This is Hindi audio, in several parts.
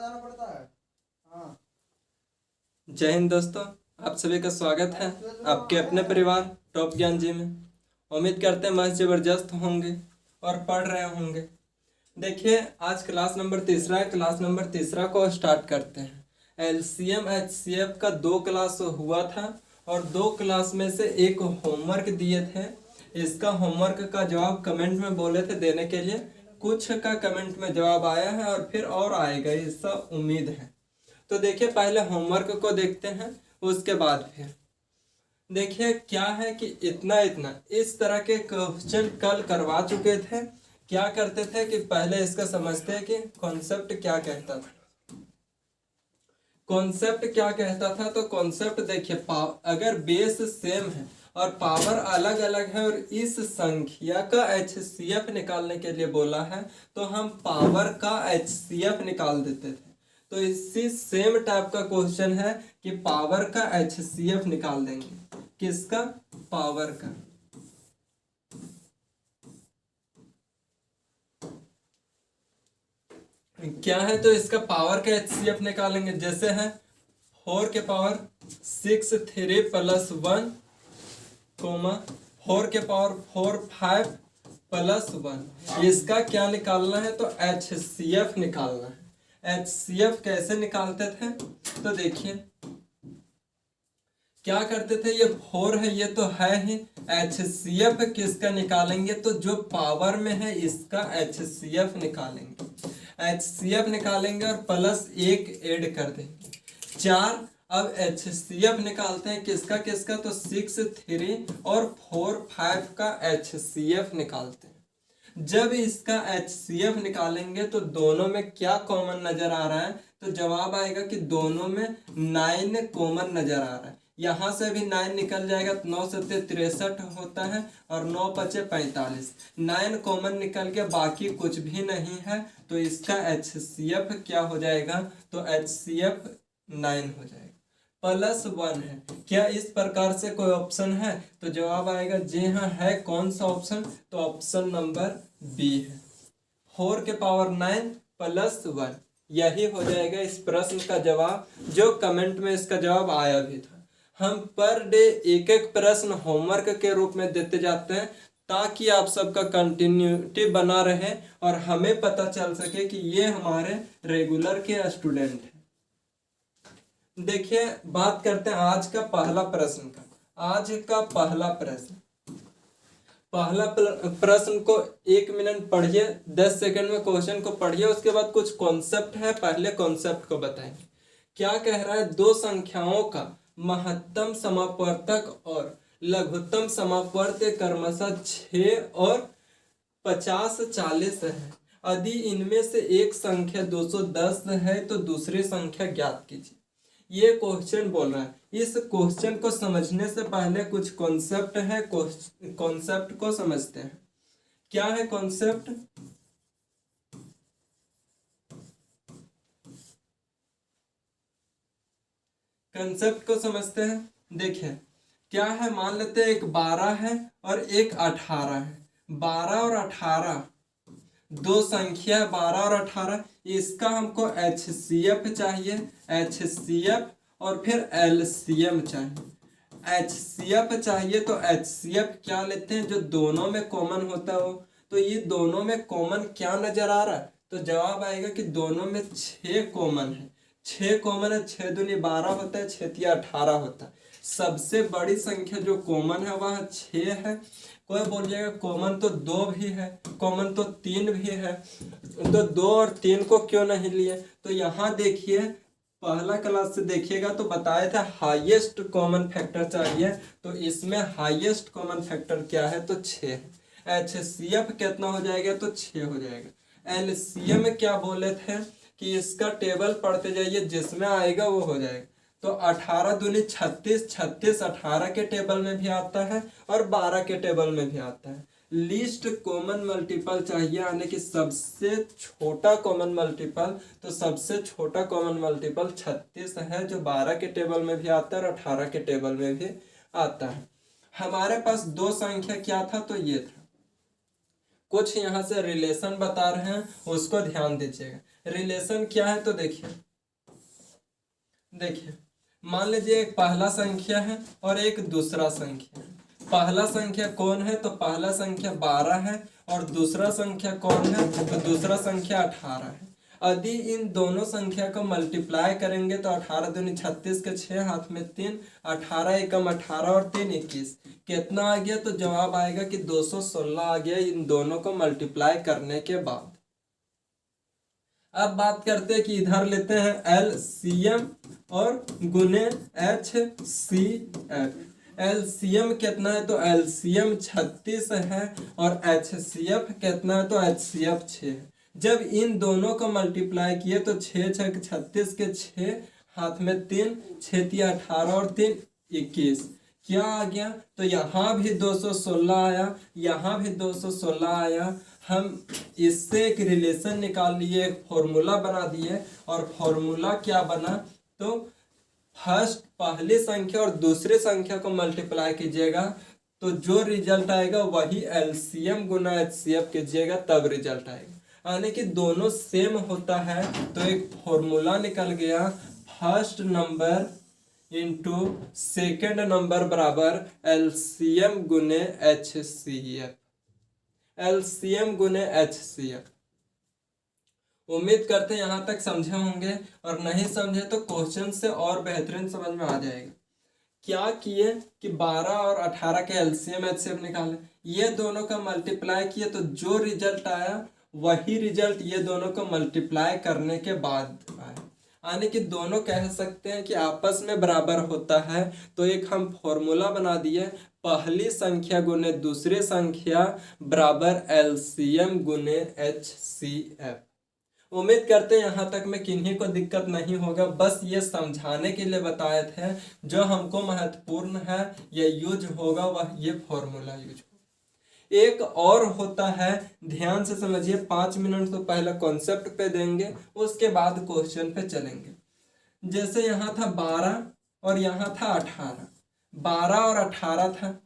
जाना पड़ता है। हाँ। जय हिंद दोस्तों, आप सभी का स्वागत है आपके अपने परिवार टॉप ज्ञान जी में। उम्मीद करते हैं मस्त जबरदस्त होंगे और पढ़ रहे होंगे। देखिए, आज क्लास नंबर तीसरा है। क्लास नंबर तीसरा को स्टार्ट करते हैं। एलसीएम एचसीएफ का 2 क्लास हुआ था और 2 क्लास में से एक होमवर्क दिए थे। इसका होमवर्क का जवाब कमेंट में बोले थे देने के लिए। कुछ का कमेंट में जवाब आया है और फिर और आएगा, ऐसा उम्मीद है। तो देखिए, पहले होमवर्क को देखते हैं, उसके बाद फिर देखिए क्या है कि इतना इतना इस तरह के क्वेश्चन कल करवा चुके थे। क्या करते थे कि पहले इसका समझते हैं कि कॉन्सेप्ट क्या कहता था। कॉन्सेप्ट क्या कहता था तो कॉन्सेप्ट देखिए, अगर बेस सेम है और पावर अलग अलग है और इस संख्या का एचसीएफ निकालने के लिए बोला है तो हम पावर का एचसीएफ निकाल देते थे। तो इसी सेम टाइप का क्वेश्चन है कि पावर का एचसीएफ निकाल देंगे। किसका? पावर का। क्या है तो इसका पावर का एचसीएफ निकालेंगे। जैसे है 4 के पावर 6 3 प्लस 1 कोमा 4 के पावर 4 5 प्लस 1। इसका क्या निकालना है तो एचसीएफ निकालना है। एचसीएफ कैसे निकालते थे तो देखिए क्या करते थे। ये 4 है, ये तो है ही। एचसीएफ किसका निकालेंगे तो जो पावर में है इसका एचसीएफ निकालेंगे। एचसीएफ निकालेंगे और प्लस 1 ऐड कर देंगे 4। अब एचसीएफ निकालते हैं किसका किसका तो 6 3 और 4 5 का एचसीएफ निकालते हैं। जब इसका एचसीएफ निकालेंगे तो दोनों में क्या कॉमन नजर आ रहा है तो जवाब आएगा कि दोनों में 9 कॉमन नजर आ रहा है। यहाँ से भी 9 निकल जाएगा, 9 से 63 होता है और 9 बचे 45। 9 कॉमन निकल के बाकी कुछ भी नहीं है तो इसका एचसीएफ क्या हो जाएगा तो एचसीएफ 9 हो जाएगा। प्लस 1 है, क्या इस प्रकार से कोई ऑप्शन है तो जवाब आएगा जी हाँ है। कौन सा ऑप्शन तो ऑप्शन नंबर बी है। 4 के पावर 9 प्लस 1 यही हो जाएगा इस प्रश्न का जवाब, जो कमेंट में इसका जवाब आया भी था। हम पर डे एक एक प्रश्न होमवर्क के रूप में देते जाते हैं ताकि आप सबका कंटिन्यूटी बना रहे और हमें पता चल सके कि ये हमारे रेगुलर के स्टूडेंट हैं। देखिए, बात करते हैं आज का पहला प्रश्न का। आज का पहला प्रश्न को 1 मिनट पढ़िए, 10 सेकंड में क्वेश्चन को पढ़िए, उसके बाद कुछ कॉन्सेप्ट है, पहले कॉन्सेप्ट को बताएंगे। क्या कह रहा है, 2 संख्याओं का महत्तम समापवर्तक और लघुत्तम समापवर्तक क्रमशः 6 और 50 40 है। यदि इनमें से एक संख्या 210 है तो दूसरी संख्या ज्ञात कीजिए। ये क्वेश्चन बोल रहा है। इस क्वेश्चन को समझने से पहले कुछ कॉन्सेप्ट है, कॉन्सेप्ट को समझते हैं। क्या है कॉन्सेप्ट? कंसेप्ट को समझते हैं। देखिए क्या है, मान लेते हैं एक 12 है और एक 18 है। 12 और 18 दो संख्या 12 और 18, इसका हमको एचसीएफ चाहिए, एचसीएफ और फिर एलसीएम चाहिए। एचसीएफ चाहिए तो एचसीएफ क्या लेते हैं जो दोनों में कॉमन होता हो। तो ये दोनों में कॉमन क्या नजर आ रहा है तो जवाब आएगा कि दोनों में 6 कॉमन है। 6 कॉमन है, 6 दूनी 12 होता है, 6 तिया 18 होता है। सबसे बड़ी संख्या जो कॉमन है वह 6 है। कोई बोलिएगा कॉमन तो 2 भी है, कॉमन तो 3 भी है, तो 2 और 3 को क्यों नहीं लिए। तो यहाँ देखिए पहला क्लास से देखिएगा तो बताया था हाईएस्ट कॉमन फैक्टर चाहिए, तो इसमें हाईएस्ट कॉमन फैक्टर क्या है तो 6 है। एचसीएफ कितना हो जाएगा तो 6 हो जाएगा। एलसीएम क्या बोले थे कि इसका टेबल पढ़ते जाइए, जिसमें आएगा वो हो जाएगा। तो 18 दूनी 36, 36 18 के टेबल में भी आता है और 12 के टेबल में भी आता है। लीस्ट कॉमन मल्टीपल चाहिए, यानी कि सबसे छोटा कॉमन मल्टीपल। तो सबसे छोटा कॉमन मल्टीपल 36 है, जो 12 के टेबल में भी आता है और 18 के टेबल में भी आता है। हमारे पास 2 संख्या क्या था तो ये था। कुछ यहाँ से रिलेशन बता रहे हैं, उसको ध्यान दीजिएगा। रिलेशन क्या है तो देखिए, मान लीजिए एक पहला संख्या है और एक दूसरा संख्या है। पहला संख्या कौन है तो पहला संख्या 12 है, और दूसरा संख्या कौन है तो दूसरा संख्या 18 है। यदि इन दोनों संख्या को मल्टीप्लाई करेंगे तो 18 दूनी 36 के 6 हाथ में 3, 18 एकम 18 और 3 21, कितना आ गया तो जवाब आएगा कि 216 आ गया इन दोनों को मल्टीप्लाई करने के बाद। अब बात करते हैं कि इधर लेते हैं LCM और गुने HCF। LCM कितना है तो LCM 36 है, और HCF कितना है तो HCF 6 है। जब इन दोनों को मल्टीप्लाई किए तो 6 6 36 के 6 हाथ में 3, 6 3 18 और 3 21, क्या आ गया तो यहाँ भी 216 आया, यहाँ भी 216 आया। हम इससे एक रिलेशन निकाल लिए, एक फॉर्मूला बना दिए, और फॉर्मूला क्या बना तो फर्स्ट पहली संख्या और दूसरी संख्या को मल्टीप्लाई कीजिएगा तो जो रिजल्ट आएगा वही LCM गुना HCF कीजिएगा तब रिजल्ट आएगा, यानी कि दोनों सेम होता है। तो एक फॉर्मूला निकल गया, first number into second number बराबर LCM गुने HCF, LCM गुने HCF। उम्मीद करते हैं यहाँ तक समझे होंगे, और नहीं समझे तो क्वेश्चन से और बेहतरीन समझ में आ जाएगा। क्या किए कि 12 और 18 के LCM HCF निकाले, ये दोनों का मल्टीप्लाई किए तो जो रिजल्ट आया वही रिजल्ट ये दोनों को मल्टीप्लाई करने के बाद आया, यानी कि दोनों कह सकते हैं कि आपस में बराबर होता है। तो एक हम फॉर्मूला बना दिए, पहली संख्या गुने दूसरी संख्या बराबर LCM गुने HCF। उम्मीद करते हैं यहाँ तक में किन्हीं को दिक्कत नहीं होगा, बस ये समझाने के लिए बताए थे। जो हमको महत्वपूर्ण है ये यूज होगा वह ये फॉर्मूला यूज होगा। एक और होता है, ध्यान से समझिए, 5 मिनट तो पहले कॉन्सेप्ट पे देंगे, उसके बाद क्वेश्चन पे चलेंगे। जैसे यहाँ था 12 और यहाँ था 18, 12 और 18 था।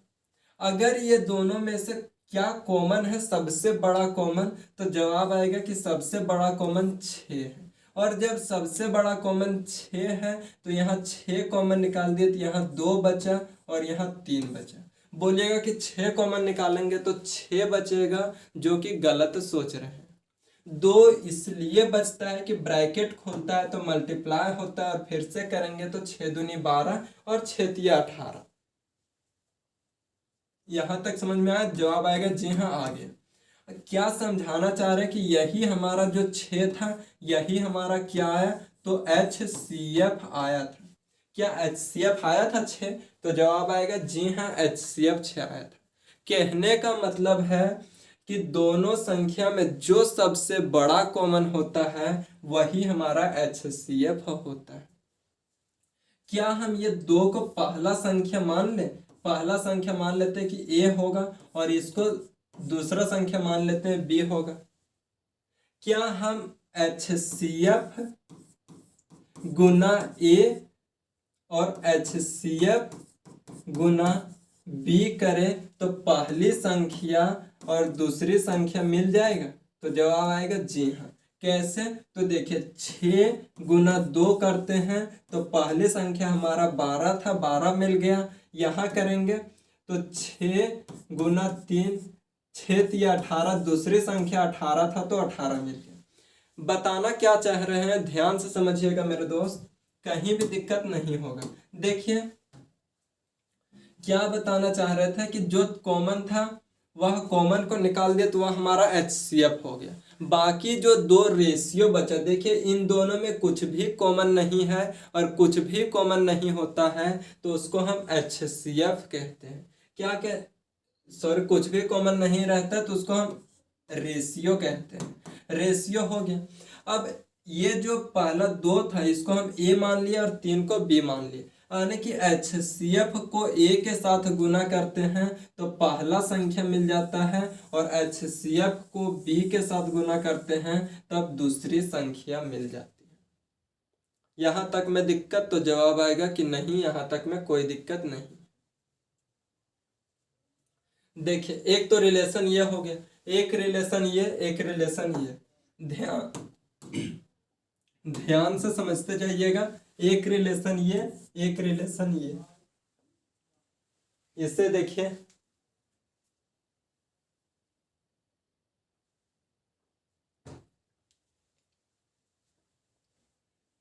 अगर ये दोनों में से क्या कॉमन है, सबसे बड़ा कॉमन, तो जवाब आएगा कि सबसे बड़ा कॉमन 6 है। और जब सबसे बड़ा कॉमन 6 है तो यहाँ 6 कॉमन निकाल दिए तो यहाँ 2 बचा और यहाँ 3 बचा। बोलिएगा कि 6 कॉमन निकालेंगे तो 6 बचेगा, जो कि गलत सोच रहे हैं। 2 इसलिए बचता है कि ब्रैकेट खोलता है तो मल्टीप्लाई होता है, और फिर से करेंगे तो 6 दूनी 12 और 6 तिया 18। यहां तक समझ में आया? जवाब आएगा जी हाँ, आ गया। क्या समझाना चाह रहे हैं कि यही हमारा जो 6 था यही हमारा क्या आया तो HCF आया था। क्या HCF आया था 6? तो जवाब आएगा जी हाँ, HCF 6 आया था। कहने का मतलब है कि दोनों संख्या में जो सबसे बड़ा कॉमन होता है वही हमारा HCF होता है। क्या हम ये 2 को पहला संख्या मान लें? पहला संख्या मान लेते हैं कि A होगा, और इसको दूसरा संख्या मान लेते हैं B होगा। क्या हम HCF गुना A और HCF गुना B करें तो पहली संख्या और दूसरी संख्या मिल जाएगा? तो जवाब आएगा जी हाँ। कैसे? तो देखिए 6 गुना 2 करते हैं तो पहली संख्या हमारा 12 था, 12 मिल गया। यहाँ करेंगे तो 6 गुना 3, 6 तिया 18, दूसरी संख्या 18 था तो 18 मिल गया। बताना क्या चाह रहे हैं ध्यान से समझिएगा मेरे दोस्त, कहीं भी दिक्कत नहीं होगा। देखिए क्या बताना चाह रहे थे कि जो कॉमन था वह कॉमन को निकाल दिया तो वह हमारा HCF हो गया। बाकी जो 2 रेशियो बचा, देखिए इन दोनों में कुछ भी कॉमन नहीं है और कुछ भी कॉमन नहीं होता है तो उसको हम HCF कहते हैं। क्या सॉरी, कुछ भी कॉमन नहीं रहता तो उसको हम रेशियो कहते हैं। रेशियो हो गया। अब ये जो पहला 2 था इसको हम A मान लिया और 3 को B मान लिया, यानी कि HCF को A के साथ गुना करते हैं तो पहला संख्या मिल जाता है, और HCF को B के साथ गुना करते हैं तब दूसरी संख्या मिल जाती है। यहाँ तक में दिक्कत? तो जवाब आएगा कि नहीं, यहाँ तक में कोई दिक्कत नहीं। देखिए एक तो रिलेशन ये हो गया, एक रिलेशन ये, एक रिलेशन ये। ध्यान से समझते जाइएगा। एक रिलेशन ये, एक रिलेशन ये। इसे देखिए,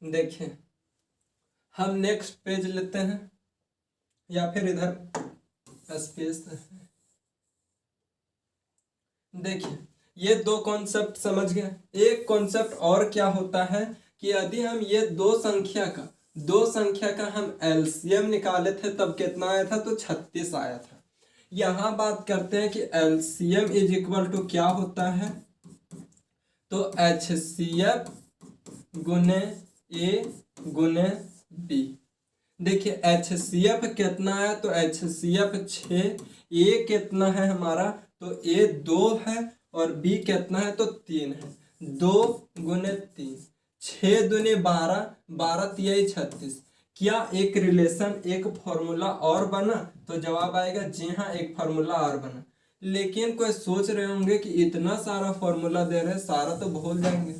देखिए हम नेक्स्ट पेज लेते हैं या फिर इधर स्पेस। देखिए ये दो कॉन्सेप्ट समझ गए। एक कॉन्सेप्ट और क्या होता है कि यदि हम ये दो संख्या का हम एलसीएम निकाले थे तब कितना आया था, तो 36 आया था। यहां बात करते हैं कि एलसीएम इज इक्वल टू क्या होता है, तो एचसीएफ गुने ए गुने बी। देखिए एचसीएफ कितना है, तो एचसीएफ 6, ए कितना है हमारा, तो ए 2 है और बी कितना है, तो 3 है। 2 गुने 3, 6 दूनी 12, 12 तिहाई 36। क्या एक रिलेशन, एक फॉर्मूला और बना, तो जवाब आएगा जी हाँ, एक फॉर्मूला और बना। लेकिन कोई सोच रहे होंगे कि इतना सारा फॉर्मूला दे रहे, सारा तो भूल जाएंगे।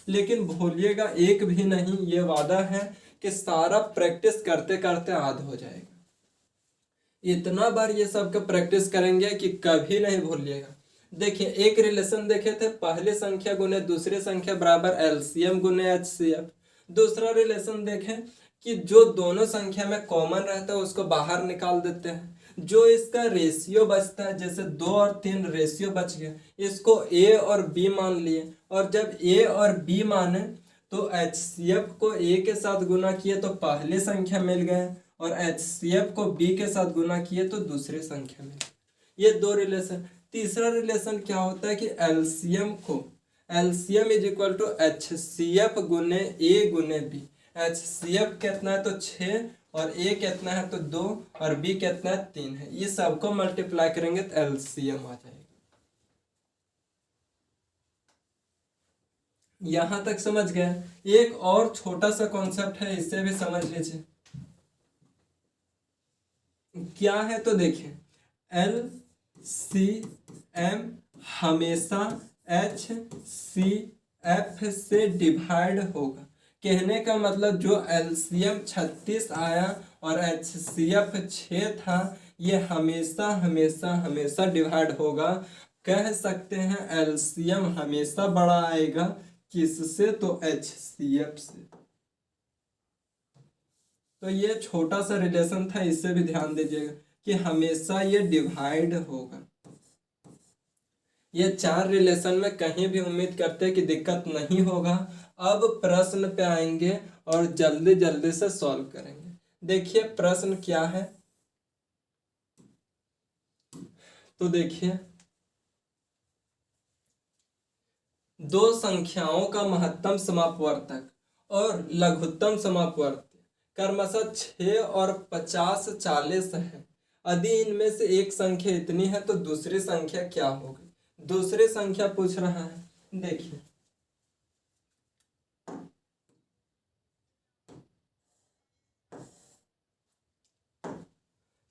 लेकिन भूलिएगा एक भी नहीं, ये वादा है कि सारा प्रैक्टिस करते करते याद हो जाएगा। इतना बार ये सब का प्रैक्टिस करेंगे कि कभी नहीं भूलिएगा। देखिए एक रिलेशन देखे थे, पहली संख्या गुने दूसरी संख्या बराबर एलसीएम गुने एचसीएफ। दूसरा रिलेशन देखें कि जो दोनों संख्या में कॉमन रहता है उसको बाहर निकाल देते हैं। जो इसका रेशियो बचता है, जैसे 2 और 3 रेशियो बच गया, इसको ए और बी मान लिए। और जब ए और बी माने तो एचसीएफ को ए के साथ गुना किए तो पहली संख्या मिल गए, और एचसीएफ को बी के साथ गुना किए तो दूसरी संख्या मिल गई। ये दो रिलेशन। तीसरा रिलेशन क्या होता है कि LCM is equal to HCF गुने ए गुने बी। एचसीएफ कितना है, तो 6, और ए कितना है, तो 2, और बी कितना है, 3 है। ये सबको मल्टीप्लाई करेंगे तो एलसीएम आ जाएगा। यहां तक समझ गए। एक और छोटा सा कॉन्सेप्ट है, इसे भी समझ लीजिए। क्या है, तो देखिए एल सी एम हमेशा एच सी एफ से डिवाइड होगा। कहने का मतलब जो एलसीएम 36 आया और एचसीएफ 6 था, ये हमेशा हमेशा हमेशा डिवाइड होगा। कह सकते हैं एलसीएम हमेशा बड़ा आएगा, किससे, तो एचसीएफ से। तो ये छोटा सा रिलेशन था, इससे भी ध्यान दीजिएगा कि हमेशा ये डिवाइड होगा। ये 4 रिलेशन में कहीं भी उम्मीद करते हैं कि दिक्कत नहीं होगा। अब प्रश्न पे आएंगे और जल्दी जल्दी से सॉल्व करेंगे। देखिए प्रश्न क्या है, तो देखिए दो संख्याओं का महत्तम समापवर्तक और लघुत्तम समापवर्तक क्रमशः 6 और 50 40 है। यदि इनमें से एक संख्या इतनी है तो दूसरी संख्या क्या होगी। दूसरी संख्या पूछ रहा है। देखिए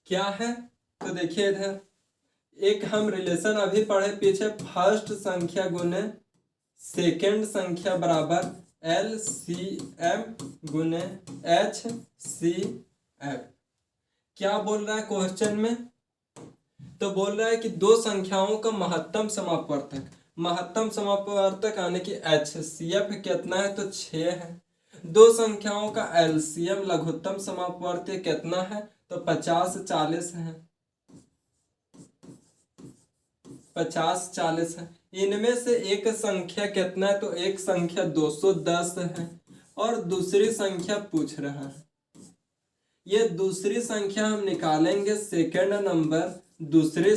क्या है, तो देखिए इधर एक हम रिलेशन अभी पढ़े पीछे, फर्स्ट संख्या गुने सेकेंड संख्या बराबर एल सी एम गुने एच सी एफ। क्या बोल रहा है क्वेश्चन में, तो बोल रहा है कि दो संख्याओं का महत्तम समापवर्तक, महत्तम समापवर्तक यानी कि एचसीएफ कितना है, तो 6 है। दो संख्याओं का एलसीएम लघुत्तम समापवर्तक कितना है, तो 50 40 है। 50 40 है। इनमें से एक संख्या कितना है, तो एक संख्या 210 है और दूसरी संख्या पूछ रहा है। ये दूसरी संख्या हम निकालेंगे सेकंड नंबर। दूसरी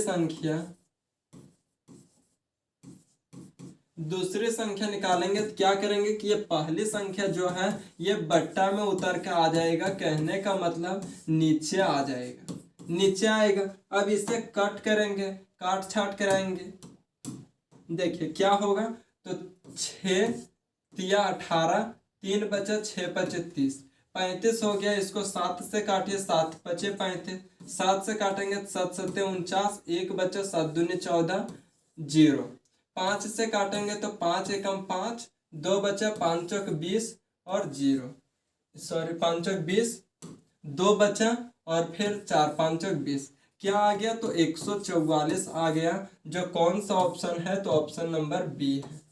संख्या निकालेंगे तो क्या करेंगे कि ये पहली संख्या जो है ये बट्टा में उतर के आ जाएगा। कहने का मतलब नीचे आ जाएगा, नीचे आएगा। अब इसे कट करेंगे, काट छाट कराएंगे। देखिए क्या होगा, तो 6 तिया 18, 3 बचा 6 पचे 30, 35 हो गया। इसको 7 से काटिए, 7 पचे 35, 7 से काटेंगे तो 7 सत्ते 49, 1 बचा 7 दूनी 14, 0। 5 से काटेंगे तो 5 एकम 5, 2 बचा 5 चौक 20, और 0, सॉरी 5 चौक 20, 2 बचा और फिर 4 5 चौक 20, क्या आ गया? तो 144 आ गया, जो कौन सा ऑप्शन है? तो ऑप्शन नंबर बी है।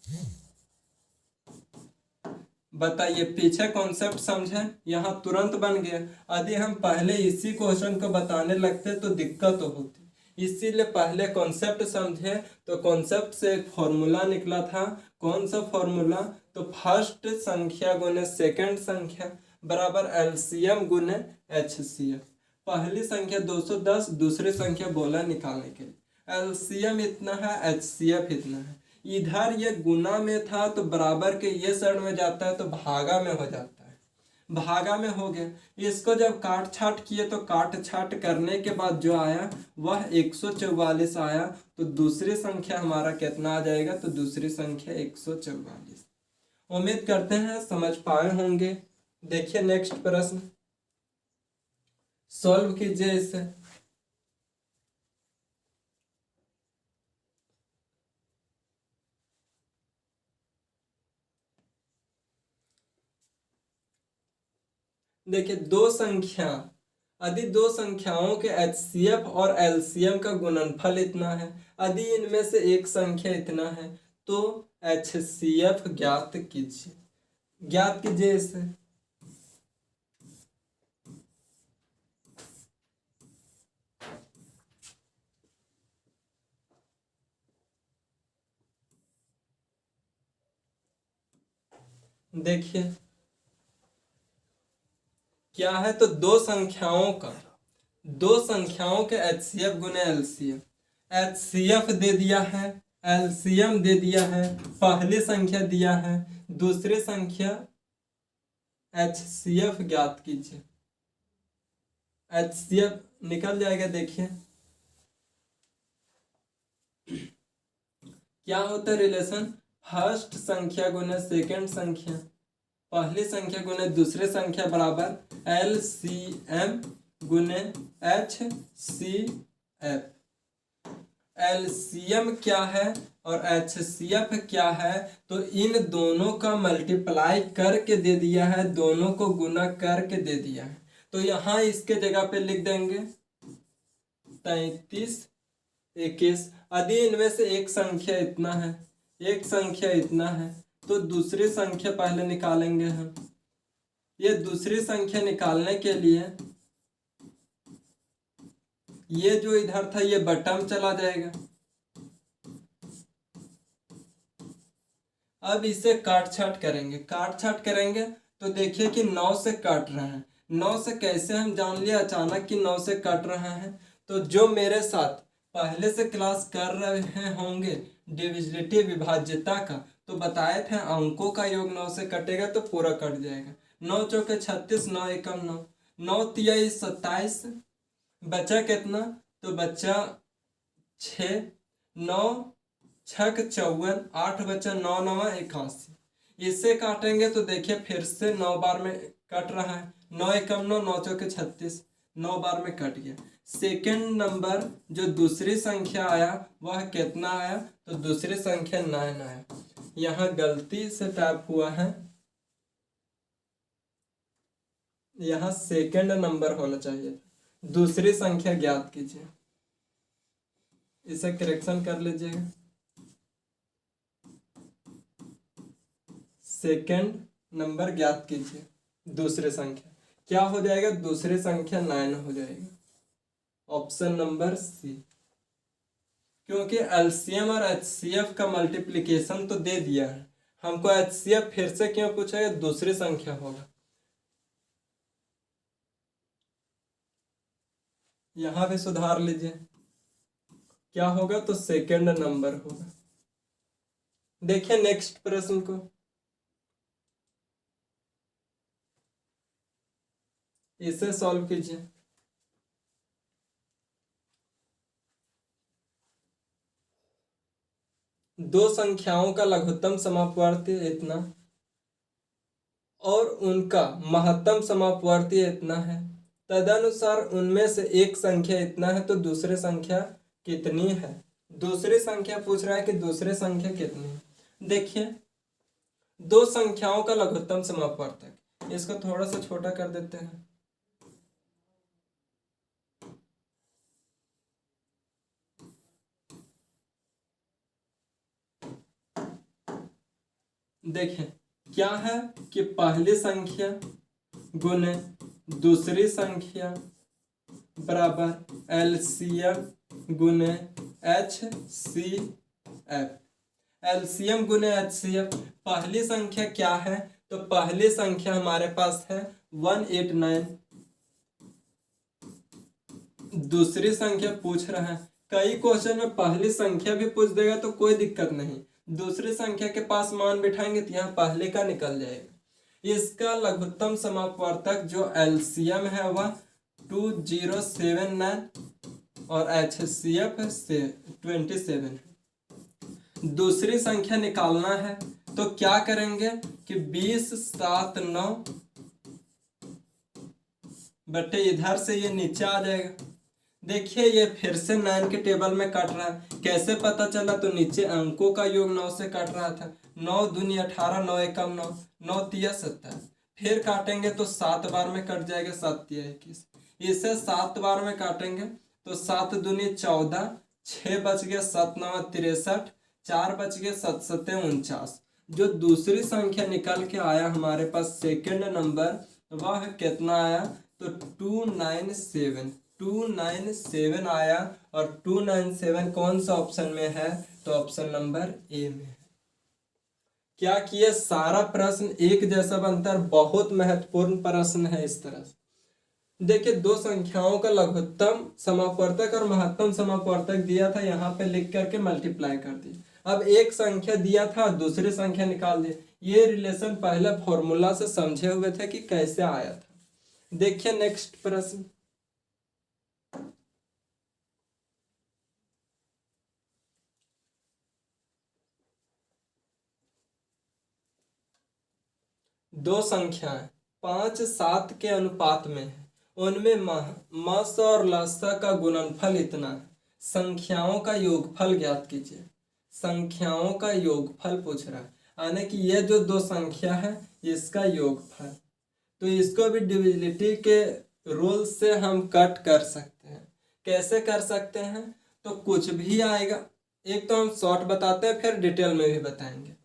बताइए, पीछे कॉन्सेप्ट समझे, यहाँ तुरंत बन गया। यदि हम पहले इसी क्वेश्चन को बताने लगते तो दिक्कत होती, इसीलिए पहले कॉन्सेप्ट समझे। तो कॉन्सेप्ट से एक फॉर्मूला निकला था। कौन सा फॉर्मूला? तो फर्स्ट संख्या गुने सेकंड संख्या बराबर एलसीएम गुने एचसीएफ। पहली संख्या 210, दूसरी संख्या बोला निकालने के लिए एलसीएम इतना है, एचसीएफ इतना है। इधर ये गुना में था तो बराबर के ये साइड में जाता है तो भागा में हो जाता है, भागा में हो गया। इसको जब काट छाट किए तो काट छाट करने के बाद जो आया वह 144 आया। तो दूसरी संख्या हमारा कितना आ जाएगा? तो दूसरी संख्या 144। उम्मीद करते हैं समझ पाए होंगे। देखिए नेक्स्ट प्रश्न सॉल्व कीजिए इसे। देखिए यदि दो संख्याओं के एचसीएफ और एलसीएम का गुणनफल इतना है, यदि इनमें से एक संख्या इतना है, तो एचसीएफ ज्ञात कीजिए। ज्ञात कीजिए इसे। देखिए क्या है, तो दो संख्याओं के एचसीएफ गुने एलसीएम। एचसीएफ दे दिया है, एलसीएम दे दिया है, पहली संख्या दिया है, दूसरी संख्या एचसीएफ ज्ञात कीजिए। एचसीएफ निकल जाएगा। देखिए क्या होता है रिलेशन? फर्स्ट संख्या गुने सेकंड संख्या, पहली संख्या गुने दूसरी संख्या बराबर एलसीएम गुने एचसीएफ। एलसीएम क्या है और एचसीएफ क्या है? तो इन दोनों का मल्टीप्लाई करके दे दिया है, दोनों को गुना करके दे दिया है। तो यहाँ इसके जगह पे लिख देंगे 33 21। यदि इनमें से एक संख्या इतना है, एक संख्या इतना है, तो दूसरी संख्या पहले निकालेंगे हम। ये दूसरी संख्या निकालने के लिए ये जो इधर था ये बटम चला जाएगा। अब इसे काट छाट करेंगे, काट छाट करेंगे तो देखिए कि 9 से काट रहे हैं। 9 से कैसे हम जान लिया अचानक कि 9 से कट रहे हैं? तो जो मेरे साथ पहले से क्लास कर रहे होंगे डिविजिलिटी विभाज्यता का, तो बताए थे अंकों का योग 9 से कटेगा तो पूरा कट जाएगा। 9 चौके 36, 9 एकम 9, 9 तिया 27, बचा कितना? तो बचा 6, 9 छक 54, 8 बचा 9 9 81। इससे काटेंगे तो देखिए फिर से 9 बार में कट रहा है। 9 एकम 9, 9 चौके 36, 9 बार में कट गया। सेकंड नंबर जो दूसरी संख्या आया वह कितना आया? तो दूसरी संख्या 9 आया। यहाँ गलती से टाइप हुआ है, यहाँ सेकंड नंबर होना चाहिए। दूसरी संख्या ज्ञात कीजिए, इसे करेक्शन कर लीजिएगा। सेकंड नंबर ज्ञात कीजिए, दूसरी संख्या क्या हो जाएगा? दूसरी संख्या 9 हो जाएगी। ऑप्शन नंबर सी, क्योंकि एलसीएम और एचसीएफ का मल्टीप्लिकेशन तो दे दिया है हमको। एचसीएफ फिर से क्यों पूछा है? दूसरी संख्या होगा। यहां भी सुधार लीजिए, क्या होगा? तो सेकंड नंबर होगा। देखिए नेक्स्ट प्रश्न को, इसे सॉल्व कीजिए। दो संख्याओं का लघुत्तम समापवर्ती इतना और उनका महत्तम समापवर्ती इतना है, तदनुसार उनमें से एक संख्या इतना है, तो दूसरी संख्या कितनी है? दूसरी संख्या पूछ रहा है कि दूसरी संख्या कितनी है। देखिए दो संख्याओं का लघुत्तम समापवर्तक। इसको थोड़ा सा छोटा कर देते हैं। देखें क्या है कि पहली संख्या गुने दूसरी संख्या बराबर एलसीएम गुने HCF। एलसीएम गुने HCF। पहली संख्या क्या है? तो पहली संख्या हमारे पास है 189। दूसरी संख्या पूछ रहा है, कई क्वेश्चन में पहली संख्या भी पूछ देगा तो कोई दिक्कत नहीं, दूसरी संख्या के पास मान बिठाएंगे तो यहाँ पहले का निकल जाएगा। इसका लघुत्तम समापवर्तक जो एलसीएम है वह 2079 और HCF से 27 है। दूसरी संख्या निकालना है तो क्या करेंगे कि 20 7 9 बटे इधर से ये नीचे आ जाएगा। देखिए ये फिर से 9 के टेबल में कट रहा है, कैसे पता चला? तो नीचे अंकों का योग 9 से कट रहा था। 9 दूनी 18, 9 एकम 9, 9 तिया 27। फिर काटेंगे तो 7 बार में कट जाएगा, 7 तिया 21। इसे 7 बार में काटेंगे तो 7 दूनी 14, 6 बच गया, 7 9 63, 4 बच गए, 7 7 49। जो दूसरी संख्या निकल के आया हमारे पास सेकंड नंबर वह कितना आया? तो 297 आया। और 297 कौन सा ऑप्शन में है? तो ऑप्शन नंबर ए में है। क्या किया? सारा प्रश्न एक जैसा बनता है, बहुत महत्वपूर्ण प्रश्न है। इस तरह से देखिए दो संख्याओं का लघुत्तम समापवर्तक और महत्तम समापवर्तक दिया था, यहाँ पे लिख करके मल्टीप्लाई कर दिया। अब एक संख्या दिया था, दूसरी संख्या निकाल दी। ये रिलेशन पहले फॉर्मूला से समझे हुए थे कि कैसे आया था। देखिए नेक्स्ट प्रश्न, दो संख्याएं 5 7 के अनुपात में है, उनमें मस और लसा का गुणनफल इतना है, संख्याओं का योगफल ज्ञात कीजिए। संख्याओं का योगफल पूछ रहा है, यानी कि ये जो दो संख्या है इसका योगफल। तो इसको भी डिविजिबिलिटी के रूल से हम कट कर सकते हैं। कैसे कर सकते हैं? तो कुछ भी आएगा, एक तो हम शॉर्ट बताते हैं फिर डिटेल में भी बताएंगे,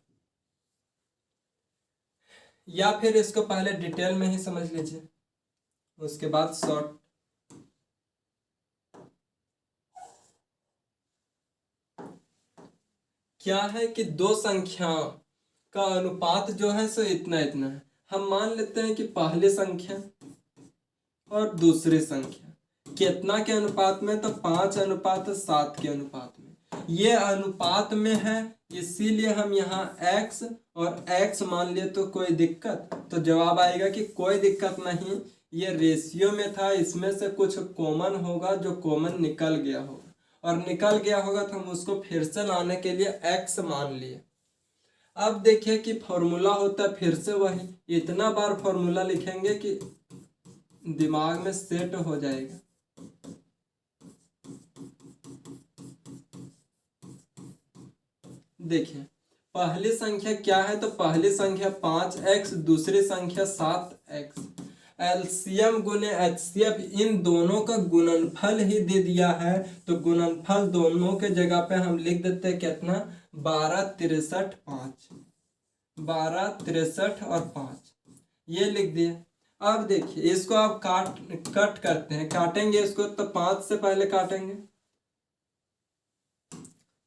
या फिर इसको पहले डिटेल में ही समझ लीजिए उसके बाद शॉर्ट। क्या है कि दो संख्याओं का अनुपात जो है सो इतना इतना है। हम मान लेते हैं कि पहली संख्या और दूसरी संख्या कितना के अनुपात में? तो 5:7 के अनुपात में। ये अनुपात में है इसीलिए हम यहाँ x और x मान लिए, तो कोई दिक्कत? तो जवाब आएगा कि कोई दिक्कत नहीं, ये रेशियो में था, इसमें से कुछ कॉमन होगा जो कॉमन निकल गया होगा, और निकल गया होगा तो हम उसको फिर से लाने के लिए x मान लिए। अब देखिए कि फॉर्मूला होता है फिर से वही, इतना बार फॉर्मूला लिखेंगे कि दिमाग में सेट हो जाएगा। देखिए पहली संख्या क्या है? तो पहली संख्या 5x, दूसरी संख्या 7x। एलसीएम गुने HCF, इन दोनों का गुणनफल ही दे दिया है, तो गुणनफल दोनों के जगह पे हम लिख देते हैं कितना? 12 63 5। 12 63 और 5 ये लिख दिए। अब देखिए इसको आप कट करते हैं, काटेंगे इसको तो 5 से पहले काटेंगे,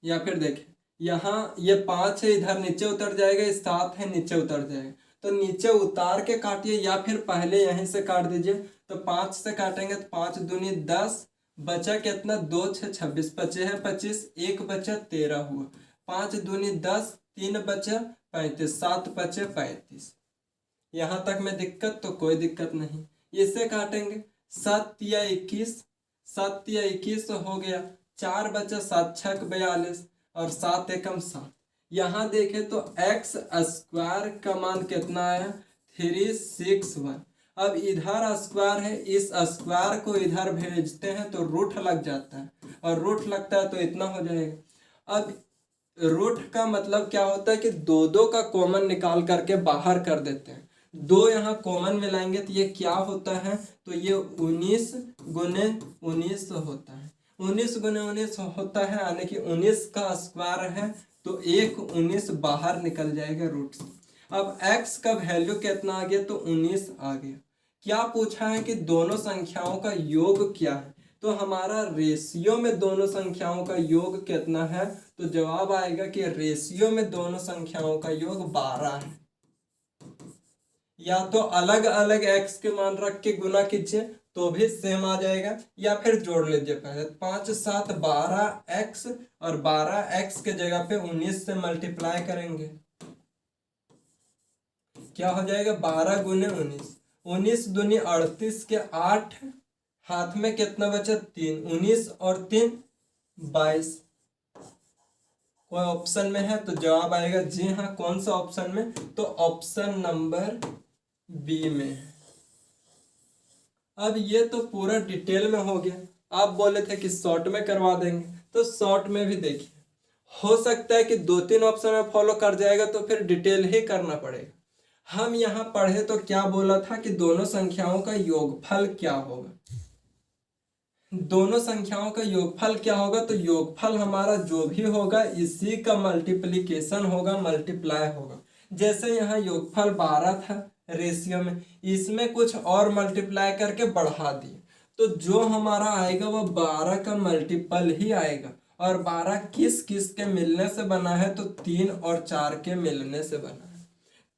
या फिर देखिए यहाँ ये 5 है, इधर नीचे उतर जाएगा, 7 है नीचे उतर जाएगा, तो नीचे उतार के काटिए या फिर पहले यहीं से काट दीजिए। तो 5 से काटेंगे तो 5 दूनी 10, बचा कितना? 2 6 26, बचे है 25, 1 बचा 13 हुआ। 5 दूनी 10, 3 बचा 35, 7 बचे 35। यहाँ तक में दिक्कत? तो कोई दिक्कत नहीं, इससे काटेंगे 7 तिया 21, 7 तिया 21 हो गया, 4 बचा 7 6 42 और 7 एकम 7। यहाँ देखें तो x स्क्वायर का मान कितना आया? 361। अब इधर स्क्वायर है, इस स्क्वायर को इधर भेजते हैं तो रूट लग जाता है, और रूट लगता है तो इतना हो जाएगा। अब रूट का मतलब क्या होता है कि दो दो का कॉमन निकाल करके बाहर कर देते हैं। दो यहाँ कॉमन मिलाएंगे तो ये क्या होता है, तो ये 19 गुने 19 होता है। 19 गुने 19 होता है, यानी कि 19 का स्क्वायर है, तो एक 19 बाहर निकल जाएगा रूट से। अब x का वैल्यू कितना आ गया, तो 19 आ गया। क्या पूछा है कि दोनों संख्याओं का योग क्या है, तो हमारा रेशियो में दोनों संख्याओं का योग कितना है, तो जवाब आएगा कि रेशियो में दोनों संख्याओं का योग 12 है। या तो अलग अलग x के मान रख के गुना कीजिए तो भी सेम आ जाएगा, या फिर जोड़ लीजिए पहले 5 7 12x और 12x के जगह पे 19 से मल्टीप्लाई करेंगे, क्या हो जाएगा 12 गुने 19, 19 दूनी 38 के 8, हाथ में कितना बचा 3, 19 और 3 22। कोई ऑप्शन में है तो जवाब आएगा जी हाँ। कौन सा ऑप्शन में, तो ऑप्शन नंबर बी में है। अब ये तो पूरा डिटेल में हो गया। आप बोले थे कि शॉर्ट में करवा देंगे, तो शॉर्ट में भी देखिए, हो सकता है कि 2-3 ऑप्शन में फॉलो कर जाएगा तो फिर डिटेल ही करना पड़ेगा। हम यहाँ पढ़े तो क्या बोला था कि दोनों संख्याओं का योगफल क्या होगा। दोनों संख्याओं का योगफल क्या होगा, तो योगफल हमारा जो भी होगा इसी का मल्टीप्लिकेशन होगा, मल्टीप्लाई होगा। जैसे यहाँ योगफल 12 था रेशियो में, इसमें कुछ और मल्टीप्लाई करके बढ़ा दिए, तो जो हमारा आएगा वह 12 का मल्टीपल ही आएगा। और 12 किस किस के मिलने से बना है, तो 3 और 4 के मिलने से बना है,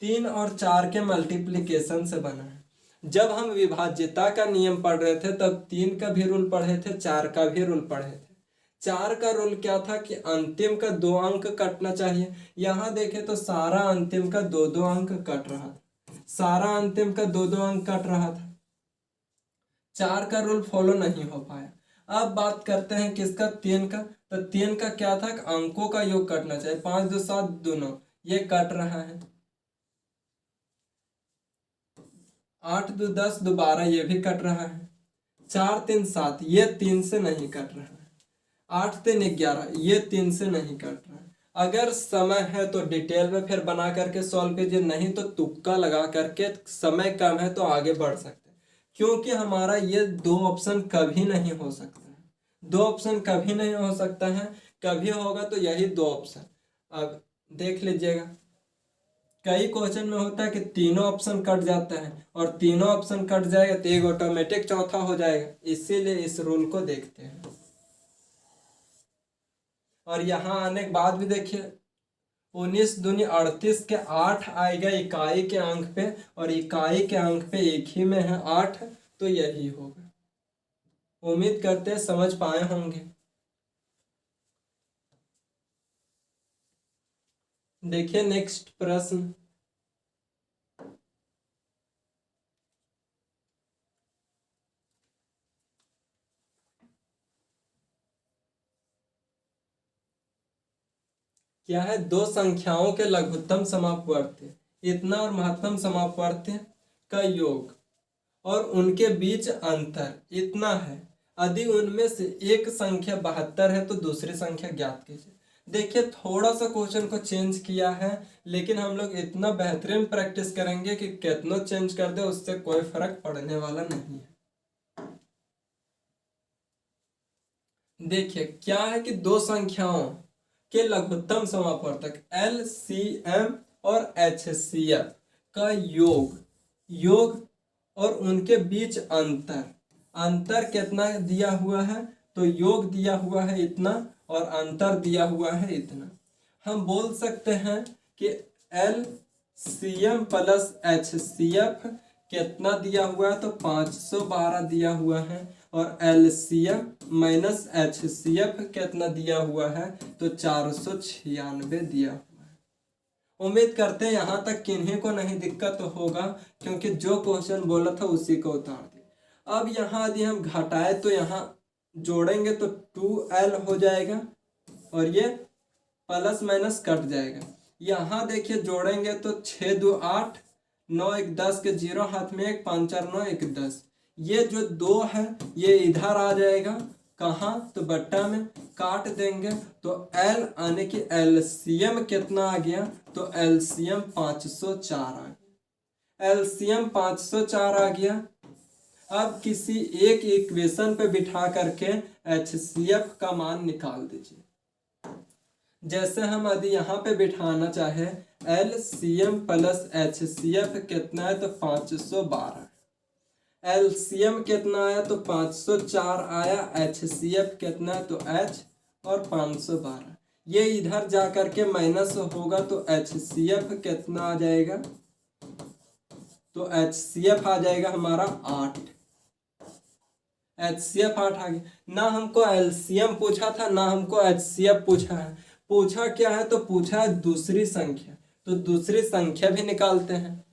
3 और 4 के मल्टीप्लिकेशन से बना है। जब हम विभाज्यता का नियम पढ़ रहे थे तब 3 का भी रूल पढ़े थे, 4 का भी रूल पढ़े थे। 4 का रूल क्या था कि अंतिम का 2 अंक कटना चाहिए। यहाँ देखे तो सारा अंतिम का 2-2 अंक कट रहा था, सारा अंतिम का 2-2 अंक कट रहा था। 4 का रूल फॉलो नहीं हो पाया। अब बात करते हैं किसका, 3 का। तो 3 का क्या था, अंकों का योग कटना चाहिए, 5 2 7 2 9, ये कट रहा है। 8 2 10 2 12, ये भी कट रहा है। 4 3 7, ये 3 से नहीं कट रहा है। 8 3 11, ये 3 से नहीं कट रहा है। अगर समय है तो डिटेल में फिर बना करके सॉल्व कीजिए, नहीं तो तुक्का लगा करके, समय कम है तो आगे बढ़ सकते हैं। क्योंकि हमारा ये 2 ऑप्शन कभी नहीं हो सकता है, 2 ऑप्शन कभी नहीं हो सकता है, कभी होगा तो यही 2 ऑप्शन। अब देख लीजिएगा, कई क्वेश्चन में होता है कि तीनों ऑप्शन कट जाता है, और तीनों ऑप्शन कट जाएगा तो एक ऑटोमेटिक चौथा हो जाएगा, इसीलिए इस रूल को देखते हैं। और यहाँ आने के बाद भी देखिए, 19 दूनी 38 के 8 आएगा इकाई के अंक पे, और इकाई के अंक पे एक ही में है 8, तो यही होगा। उम्मीद करते हैं समझ पाए होंगे। देखिए नेक्स्ट प्रश्न, क्या है, दो संख्याओं के लघुत्तम समापवर्ती इतना और महत्तम समापवर्ती का योग और उनके बीच अंतर इतना है, यदि उनमें से एक संख्या 72 है तो दूसरी संख्या ज्ञात कीजिए। देखिए थोड़ा सा क्वेश्चन को चेंज किया है, लेकिन हम लोग इतना बेहतरीन प्रैक्टिस करेंगे कि कितना चेंज कर दे उससे कोई फर्क पड़ने वाला नहीं है। देखिए क्या है कि दो संख्याओं के लघुत्तम समापवर्तक LCM और HCF का योग और उनके बीच अंतर कितना दिया हुआ है, तो योग दिया हुआ है इतना और अंतर दिया हुआ है इतना। हम बोल सकते हैं कि LCM प्लस HCF कितना दिया हुआ है, तो 512 दिया हुआ है, और LCM माइनस HCF कितना दिया हुआ है, तो 496 दिया हुआ है। उम्मीद करते हैं यहाँ तक किन्हीं को नहीं दिक्कत होगा, क्योंकि जो क्वेश्चन बोला था उसी को उतार दिया। अब यहाँ यदि हम घटाए तो यहाँ जोड़ेंगे तो 2L हो जाएगा, और ये प्लस माइनस कट जाएगा। यहाँ देखिए जोड़ेंगे तो 6 2 8, 9 1 10 के 0 हाथ में 1, 5 4 9 1 10, ये जो 2 है ये इधर आ जाएगा, कहाँ, तो बट्टा में काट देंगे तो एल यानी कि एलसीएम कितना आ गया, तो एलसीएम 504 आ गया। एलसीएम 504 आ गया। अब किसी एक इक्वेशन पे बिठा करके HCF का मान निकाल दीजिए। जैसे हम यदि यहाँ पे बिठाना चाहे LCM प्लस HCF कितना है, तो 512। LCM कितना आया, तो 504 आया। HCF कितना है, तो H और 512। ये इधर जा करके माइनस होगा तो HCF कितना आ जाएगा, तो HCF आ जाएगा हमारा 8। HCF 8 आ गया। ना हमको LCM पूछा था, ना हमको HCF पूछा है। पूछा क्या है, तो पूछा है दूसरी संख्या। तो दूसरी संख्या भी निकालते हैं।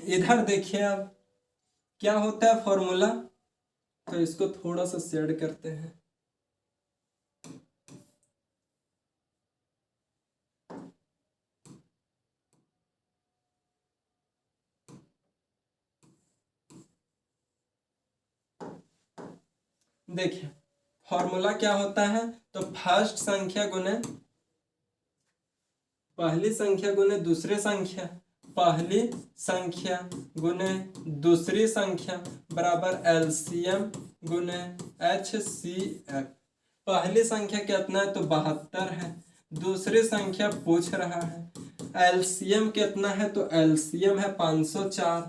इधर देखिए अब क्या होता है फॉर्मूला, तो इसको थोड़ा सा शेड करते हैं। देखिए फॉर्मूला क्या होता है, तो फर्स्ट संख्या गुने पहली संख्या गुने दूसरी संख्या, पहली संख्या गुने दूसरी संख्या बराबर एलसीएम गुने HCF। पहली संख्या कितना है, तो 72 है। दूसरी संख्या पूछ रहा है एलसीएम कितना है, तो एलसीएम है 504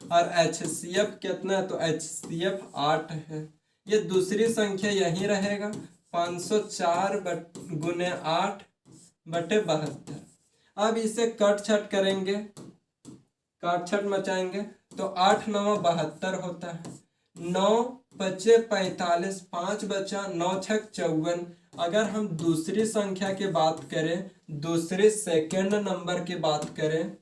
और HCF कितना है, तो HCF 8 है। ये दूसरी संख्या यही रहेगा 504 गुने 8 बटे 72। अब इसे कट छट करेंगे, काट छट मचाएंगे तो 8 9 72 होता है। 9 बचे 45, 5 बचा, 9 छक 54। अगर हम दूसरी संख्या की बात करें, दूसरे सेकंड नंबर की बात करें,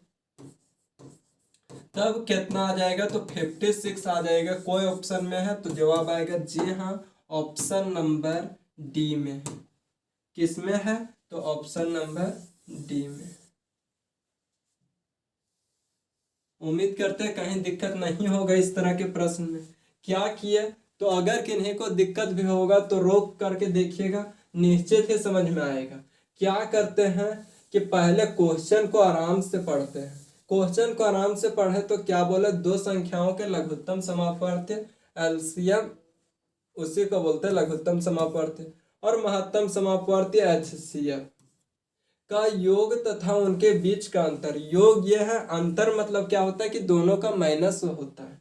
तब कितना आ जाएगा, तो 56 आ जाएगा। कोई ऑप्शन में है तो जवाब आएगा जी हाँ, ऑप्शन नंबर डी में है। किस में है, तो ऑप्शन नंबर डी में। उम्मीद करते हैं कहीं दिक्कत नहीं होगा इस तरह के प्रश्न में। क्या किए, तो अगर किन्हीं को दिक्कत भी होगा तो रोक करके देखिएगा, निश्चित ही समझ में आएगा। क्या करते हैं कि पहले क्वेश्चन को आराम से पढ़ते हैं। क्वेश्चन को आराम से पढ़े तो क्या बोले, दो संख्याओं के लघुत्तम समापवर्ती एलसीएम, उसी को बोलते हैं लघुत्तम समापवर्ती, और महत्तम समापवर्ती HCF का योग तथा उनके बीच का अंतर। योग यह है, अंतर मतलब क्या होता है कि दोनों का माइनस होता है।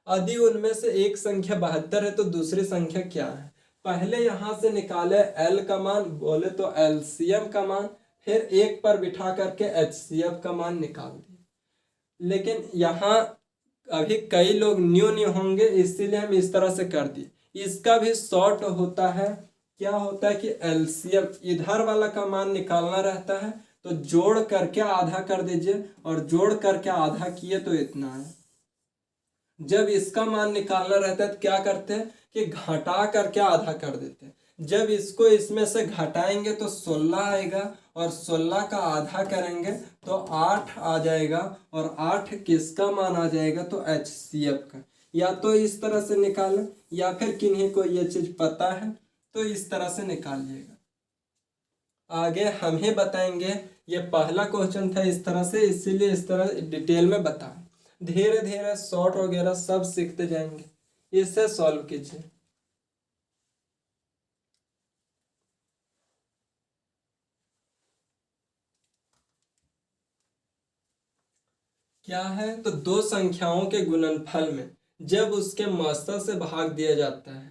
यदि उनमें से एक संख्या 72 है तो दूसरी संख्या क्या है। पहले यहां से निकाले L का मान, बोले तो LCM का मान, फिर एक पर बिठा करके HCF का मान निकाल दिए। लेकिन यहाँ अभी कई लोग न्यू होंगे, इसीलिए हम इस तरह से कर दिए। इसका भी शॉर्ट होता है, क्या होता है कि LCM इधर वाला का मान निकालना रहता है तो जोड़ करके आधा कर दीजिए, और जोड़ करके आधा किए तो इतना है। जब इसका मान निकालना रहता है तो क्या करते हैं कि घटा करके आधा कर देते हैं। जब इसको इसमें से घटाएंगे तो 16 आएगा, और 16 का आधा करेंगे तो 8 आ जाएगा, और 8 किसका मान आ जाएगा, तो HCF का। या तो इस तरह से निकालें, या फिर किन्हीं को ये चीज पता है तो इस तरह से निकालिएगा। आगे हम ही बताएंगे, ये पहला क्वेश्चन था इस तरह से, इसीलिए इस तरह डिटेल में बताएं। धीरे धीरे शॉर्ट वगैरह सब सीखते जाएंगे, इससे सॉल्व कीजिए। क्या है, तो दो संख्याओं के गुणनफल में जब उसके मात्रा से भाग दिया जाता है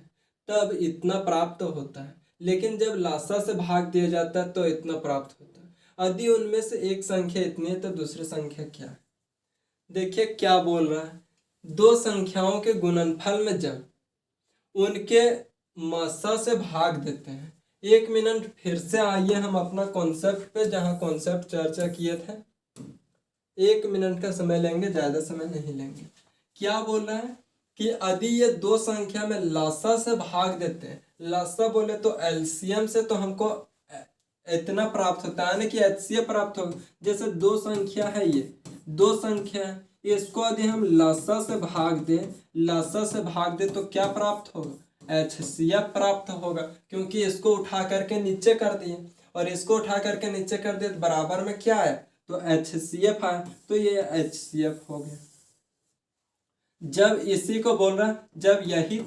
तब इतना प्राप्त होता है, लेकिन जब लासा से भाग दिया जाता है तो इतना प्राप्त होता है। यदि उनमें से एक संख्या इतनी है तो दूसरी संख्या क्या है। देखिए क्या बोल रहा है, दो संख्याओं के गुणनफल में जब उनके मात्रा से भाग देते हैं। 1 मिनट फिर से आइए हम अपना कॉन्सेप्ट पे, जहाँ कॉन्सेप्ट चर्चा किए थे। 1 मिनट का समय लेंगे, ज्यादा समय नहीं लेंगे। क्या बोल रहा है कि यदि ये दो संख्या में लासा से भाग देते हैं, लासा बोले तो एलसीएम से, तो हमको इतना प्राप्त होता है, यानी कि HCF प्राप्त होगा। जैसे दो संख्या है, ये दो संख्या है, इसको यदि हम लासा से भाग दे, लासा से भाग दे तो क्या प्राप्त होगा, HCF प्राप्त होगा, क्योंकि इसको उठा करके नीचे कर दिए और इसको उठा करके नीचे कर दिए तो बराबर में क्या है, तो HCF आए, तो ये HCF हो गया। जब इसी को बोल रहा है, जब यही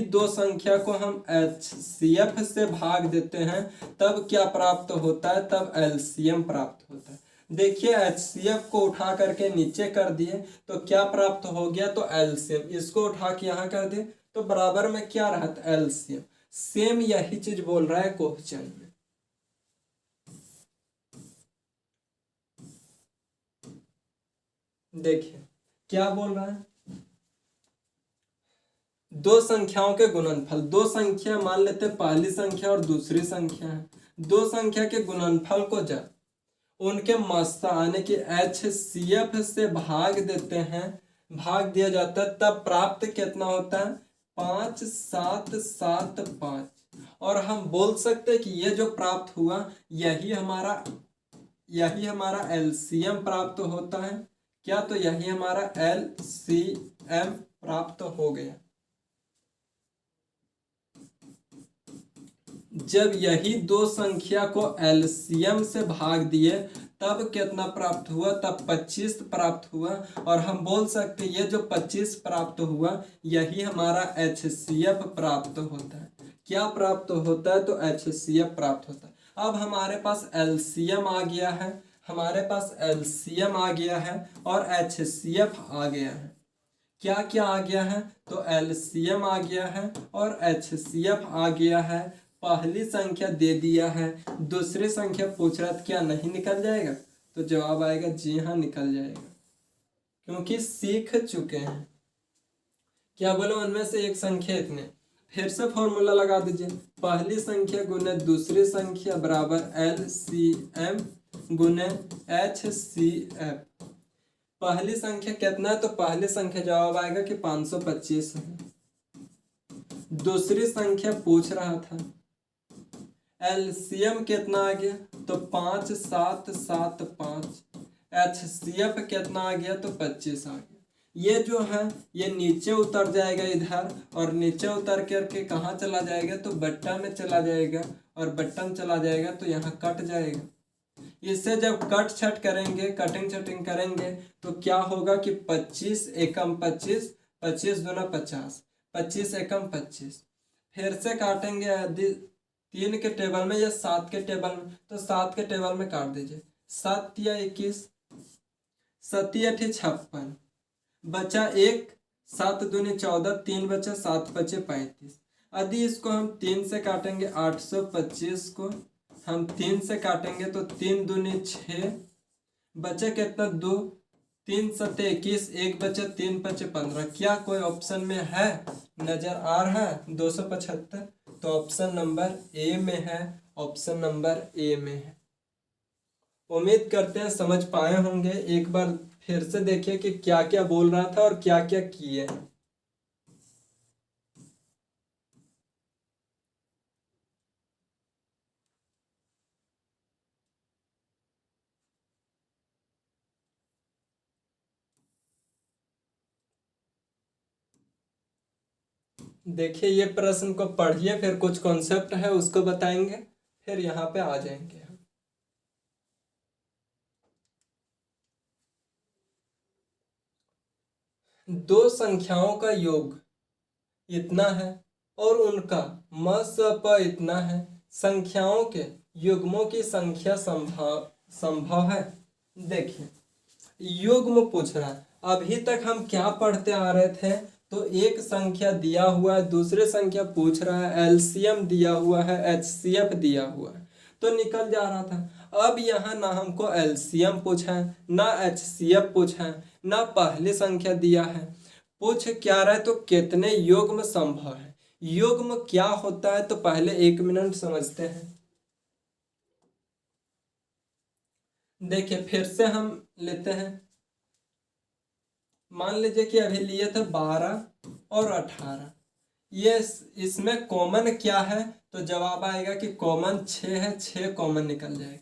दो संख्या को हम HCF से भाग देते हैं तब क्या प्राप्त होता है, तब LCM प्राप्त होता है। देखिए HCF को उठा करके नीचे कर दिए तो क्या प्राप्त हो गया, तो LCM। इसको उठा के यहाँ कर दिए तो बराबर में क्या रहा, LCM। सेम यही चीज बोल रहा है क्वेश्चन में। देखिए क्या बोल रहा है, दो संख्याओं के गुणनफल, दो संख्या मान लेते पहली संख्या और दूसरी संख्या है, दो संख्या के गुणनफल को जब उनके मस्सा यानी कि HCF से भाग देते हैं, भाग दिया जाता है, तब प्राप्त कितना होता है, 5 7 7 5। और हम बोल सकते हैं कि ये जो प्राप्त हुआ यही हमारा LCM प्राप्त होता है। क्या, तो यही हमारा LCM प्राप्त हो गया। जब यही दो संख्या को LCM से भाग दिए तब कितना प्राप्त हुआ, तब 25 प्राप्त हुआ। और हम बोल सकते ये जो 25 प्राप्त हुआ यही हमारा HCF प्राप्त होता है। क्या प्राप्त होता है, तो HCF प्राप्त होता है। अब हमारे पास LCM आ गया है, और HCF आ गया है। क्या क्या आ गया है, तो LCM आ गया है और HCF आ गया है। पहली संख्या दे दिया है, दूसरी संख्या पूछ रहा था, क्या नहीं निकल जाएगा, तो जवाब आएगा जी हाँ निकल जाएगा, क्योंकि सीख चुके हैं। क्या बोलो, उनमें से एक संख्या इतने। फिर से फॉर्मूला लगा दीजिए, पहली संख्या गुने दूसरी संख्या बराबर LCM गुने HCF। पहली संख्या कितना है, तो पहली संख्या जवाब आएगा कि 525 है। दूसरी संख्या पूछ रहा था, LCM कितना आ गया, तो 5 7 7 5। HCF कितना आ गया, तो 25 आ गया। ये जो है ये नीचे उतर जाएगा इधर, और नीचे उतर करके कहाँ चला जाएगा, तो बट्टा में चला जाएगा, और बट्टा में चला जाएगा तो यहाँ कट जाएगा। इससे जब कटिंग छटिंग करेंगे तो क्या होगा कि 25 एकम 25, 25 दूना 50, 25 एकम 25। फिर से काटेंगे यदि 3 के टेबल में या 7 के टेबल में, तो 7 के टेबल में काट दीजिए। 7 या 21, 7 8 56, बचा 1, 7 दूनी 14, 3 बचा, 7 बचे 35। यदि इसको हम 3 से काटेंगे, 825 को हम 3 से काटेंगे तो 3 दूनी 6, बचे कितना 2, 3 7 21, 1 बचे, 3 बचे 15। क्या कोई ऑप्शन में है, नजर आ रहा है 275, तो ऑप्शन नंबर ए में है, ऑप्शन नंबर ए में है। उम्मीद करते हैं समझ पाए होंगे। एक बार फिर से देखिए कि क्या क्या बोल रहा था और क्या क्या किए। देखिए ये प्रश्न को पढ़िए, फिर कुछ कॉन्सेप्ट है उसको बताएंगे, फिर यहाँ पे आ जाएंगे हम। दो संख्याओं का योग इतना है और उनका मसप इतना है, संख्याओं के युग्मों की संख्या संभव है। देखिए युग्म पूछ रहा है, अभी तक हम क्या पढ़ते आ रहे थे, तो एक संख्या दिया हुआ है, दूसरे संख्या पूछ रहा है, LCM दिया हुआ है, HCF दिया हुआ है, तो निकल जा रहा था। अब यहाँ ना हमको LCM पूछा है, ना HCF पूछा है, ना पहली संख्या दिया है, पूछ क्या रहा है, तो कितने युग्म संभव है। युग्म क्या होता है, तो पहले 1 मिनट समझते हैं। देखिए फिर से हम लेते हैं, मान लीजिए कि अभी लिए थे 12 और 18, ये इसमें कॉमन क्या है, तो जवाब आएगा कि कॉमन 6 है, 6 कॉमन निकल जाएगा।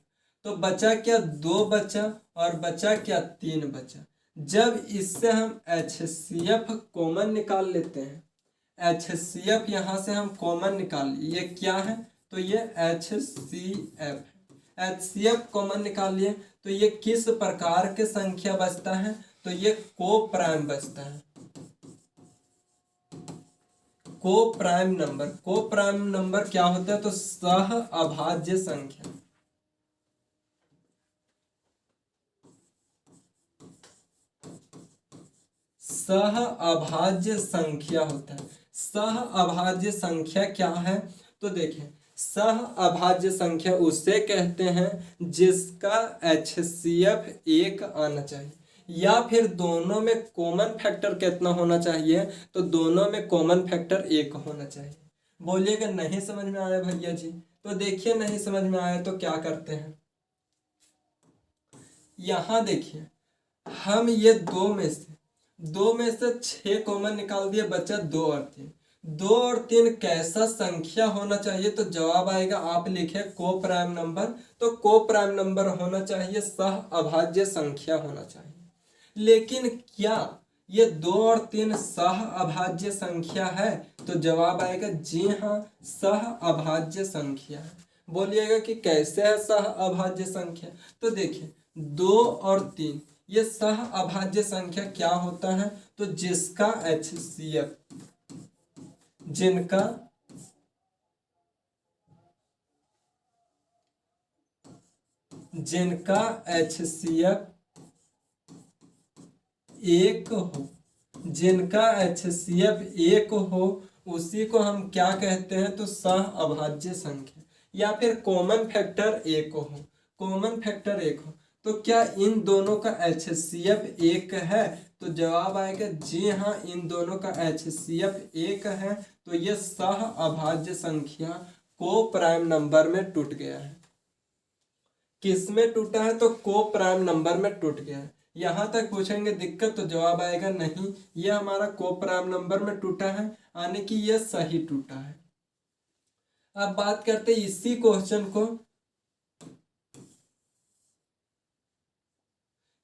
तो बचा क्या, 2 बचा, और बचा क्या, 3 बचा। जब इससे हम HCF कॉमन निकाल लेते हैं, HCF यहाँ से हम कॉमन निकाल लिए, ये क्या है तो ये HCF, HCF कॉमन निकाल लिए तो ये किस प्रकार के संख्या बचता है तो ये को प्राइम बचता है, को प्राइम नंबर। को प्राइम नंबर क्या होता है तो सह अभाज्य संख्या, सह अभाज्य संख्या होता है। सह अभाज्य संख्या क्या है तो देखिए, सह अभाज्य संख्या उसे कहते हैं जिसका HCF 1 आना चाहिए, या फिर दोनों में कॉमन फैक्टर कितना होना चाहिए तो दोनों में कॉमन फैक्टर 1 होना चाहिए। बोलिएगा नहीं समझ में आया भैया जी, तो देखिए नहीं समझ में आया तो क्या करते हैं, यहां देखिए हम ये दो में से 6 कॉमन निकाल दिए, बचा 2 और 3। 2 और 3 कैसा संख्या होना चाहिए तो जवाब आएगा, आप लिखे को प्राइम नंबर, तो को प्राइम नंबर होना चाहिए, सह अभाज्य संख्या होना चाहिए। लेकिन क्या ये 2 और 3 सह अभाज्य संख्या है तो जवाब आएगा जी हाँ, सह अभाज्य संख्या है। बोलिएगा कि कैसे है सह अभाज्य संख्या, तो देखिए 2 और 3 ये सह अभाज्य संख्या क्या होता है तो जिसका HCF, जिनका HCF 1 हो, जिनका HCF 1 हो उसी को हम क्या कहते हैं तो सह अभाज्य संख्या, या फिर कॉमन फैक्टर 1 हो, कॉमन फैक्टर 1 हो। तो क्या इन दोनों का HCF 1 है तो जवाब आएगा जी हाँ, इन दोनों का HCF 1 है, तो ये सह अभाज्य संख्या को प्राइम नंबर में टूट गया है। किस में टूटा है तो को प्राइम नंबर में टूट गया है। यहां तक पूछेंगे दिक्कत तो जवाब आएगा नहीं, ये हमारा को प्राइम नंबर में टूटा है, यानी कि ये सही टूटा है। अब बात करते इसी क्वेश्चन को,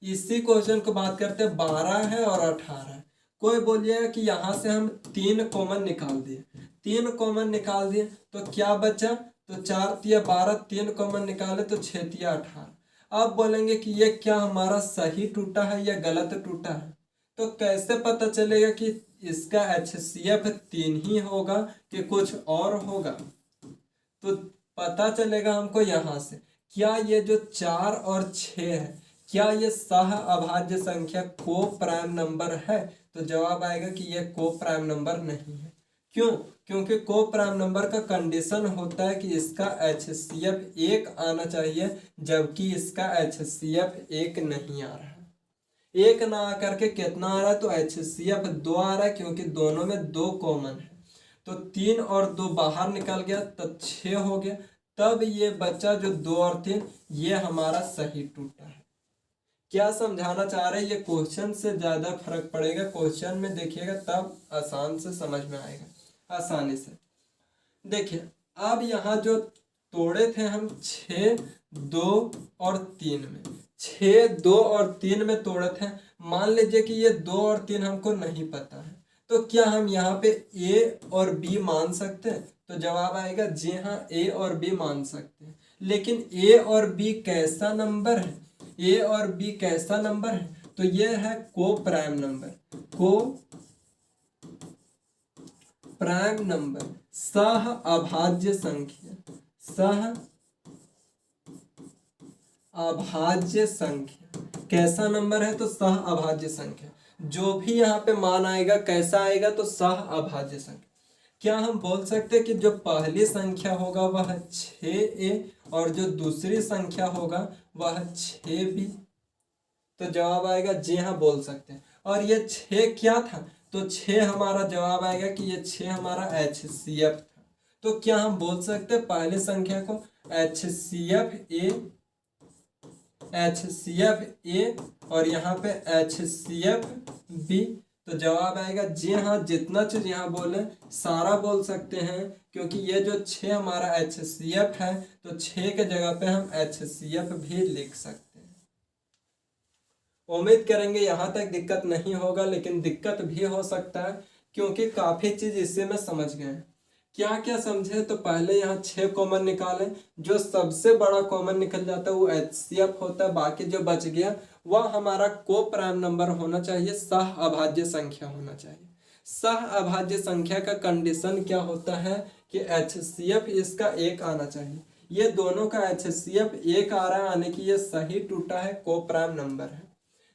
इसी क्वेश्चन को बात करते हैं 12 है और 18 है। कोई बोलिएगा कि यहाँ से हम 3 कॉमन निकाल दिए, 3 कॉमन निकाल दिए तो क्या बचा तो 4 तिया 12, 3 कॉमन निकाले तो 6 तिया 18। अब बोलेंगे कि ये क्या हमारा सही टूटा है या गलत टूटा है, तो कैसे पता चलेगा कि इसका HCF 3 ही होगा कि कुछ और होगा, तो पता चलेगा हमको यहाँ से, क्या ये जो 4 और 6 है क्या ये सह अभाज्य संख्या को प्राइम नंबर है तो जवाब आएगा कि ये को प्राइम नंबर नहीं है। क्यों, क्योंकि को प्राइम नंबर का कंडीशन होता है कि इसका HCF 1 आना चाहिए, जबकि इसका HCF 1 नहीं आ रहा है। 1 ना आकर के कितना आ रहा है तो HCF 2 आ रहा है, क्योंकि दोनों में 2 कॉमन है, तो 3 और 2 बाहर निकल गया तब 6 हो गया, तब ये बच्चा जो 2 और 3 ये हमारा सही टूटा है। क्या समझाना चाह रहे हैं, ये क्वेश्चन से ज्यादा फर्क पड़ेगा, क्वेश्चन में देखिएगा तब आसान से समझ में आएगा, आसानी से। देखिए अब यहाँ जो तोड़े थे हम 6, 2 और 3 में, 6, 2 और 3 में तोड़े थे। मान लीजिए कि ये 2 और 3 हमको नहीं पता है, तो क्या हम यहाँ पे A और B मान सकते हैं तो जवाब आएगा जी हाँ, A और B मान सकते हैं। लेकिन A और B कैसा नंबर है, A और B कैसा नंबर है तो ये है को प्राइम नंबर, को प्राइम नंबर, सह अभाज्य संख्या, सह अभाज्य संख्या कैसा नंबर है तो सह अभाज्य संख्या। जो भी यहाँ पे मान आएगा कैसा आएगा तो सह अभाज्य संख्या। क्या हम बोल सकते हैं कि जो पहली संख्या होगा वह 6A और जो दूसरी संख्या होगा वह 6B, तो जवाब आएगा जी हाँ, बोल सकते हैं। और ये 6 क्या था तो 6 हमारा जवाब आएगा कि ये 6 हमारा HCF था, तो क्या हम बोल सकते हैं पहली संख्या को HCF A और यहाँ पे HCF B, तो जवाब आएगा जी हाँ, जितना चीज यहाँ बोले सारा बोल सकते हैं, क्योंकि ये जो 6 हमारा HCF है तो 6 के जगह पे हम HCF भी लिख सकते हैं। उम्मीद करेंगे यहाँ तक दिक्कत नहीं होगा, लेकिन दिक्कत भी हो सकता है क्योंकि काफ़ी चीज़ इससे में समझ गए हैं। क्या क्या समझे, तो पहले यहाँ 6 कॉमन निकालें। जो सबसे बड़ा कॉमन निकल जाता है वो HCF होता है, बाकी जो बच गया वह हमारा को प्राइम नंबर होना चाहिए, सह अभाज्य संख्या होना चाहिए। सह अभाज्य संख्या का कंडीशन क्या होता है कि HCF इसका 1 आना चाहिए। ये दोनों का HCF 1 आ रहा है, यानी कि ये सही टूटा है, को प्राइम नंबर है।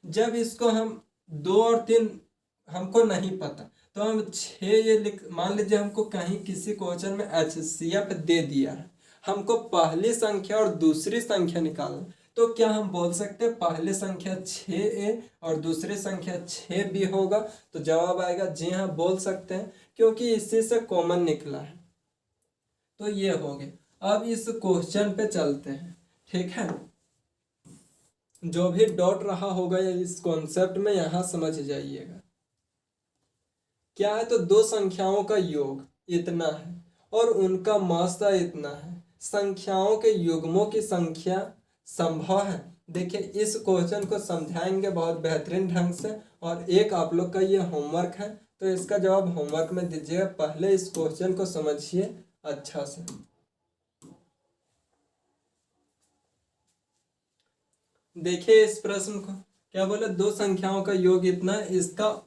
जब इसको हम 2 और 3 हमको नहीं पता, तो हम 6 ये लिख, मान लीजिए हमको कहीं किसी क्वेश्चन में HCF दे दिया है, हमको पहली संख्या और दूसरी संख्या निकालना, तो क्या हम बोल सकते हैं पहली संख्या 6A और दूसरी संख्या 6B होगा? तो जवाब आएगा जी हाँ, बोल सकते हैं, क्योंकि इसी से कॉमन निकला है। तो ये हो गया। अब इस क्वेश्चन पे चलते हैं, ठीक है। जो भी डॉट रहा होगा इस कॉन्सेप्ट में यहाँ समझ जाइएगा। क्या है, तो दो संख्याओं का योग इतना है और उनका मासा इतना है। संख्याओं के युग्मों की संख्या संभव है। देखिए इस क्वेश्चन को समझाएंगे बहुत बेहतरीन ढंग से, और एक आप लोग का ये होमवर्क है, तो इसका जवाब होमवर्क में दीजिएगा। पहले इस क्वेश्चन को समझिए अच्छा से। देखिए इस प्रश्न को क्या बोले, दो संख्याओं का योग इतना, इसका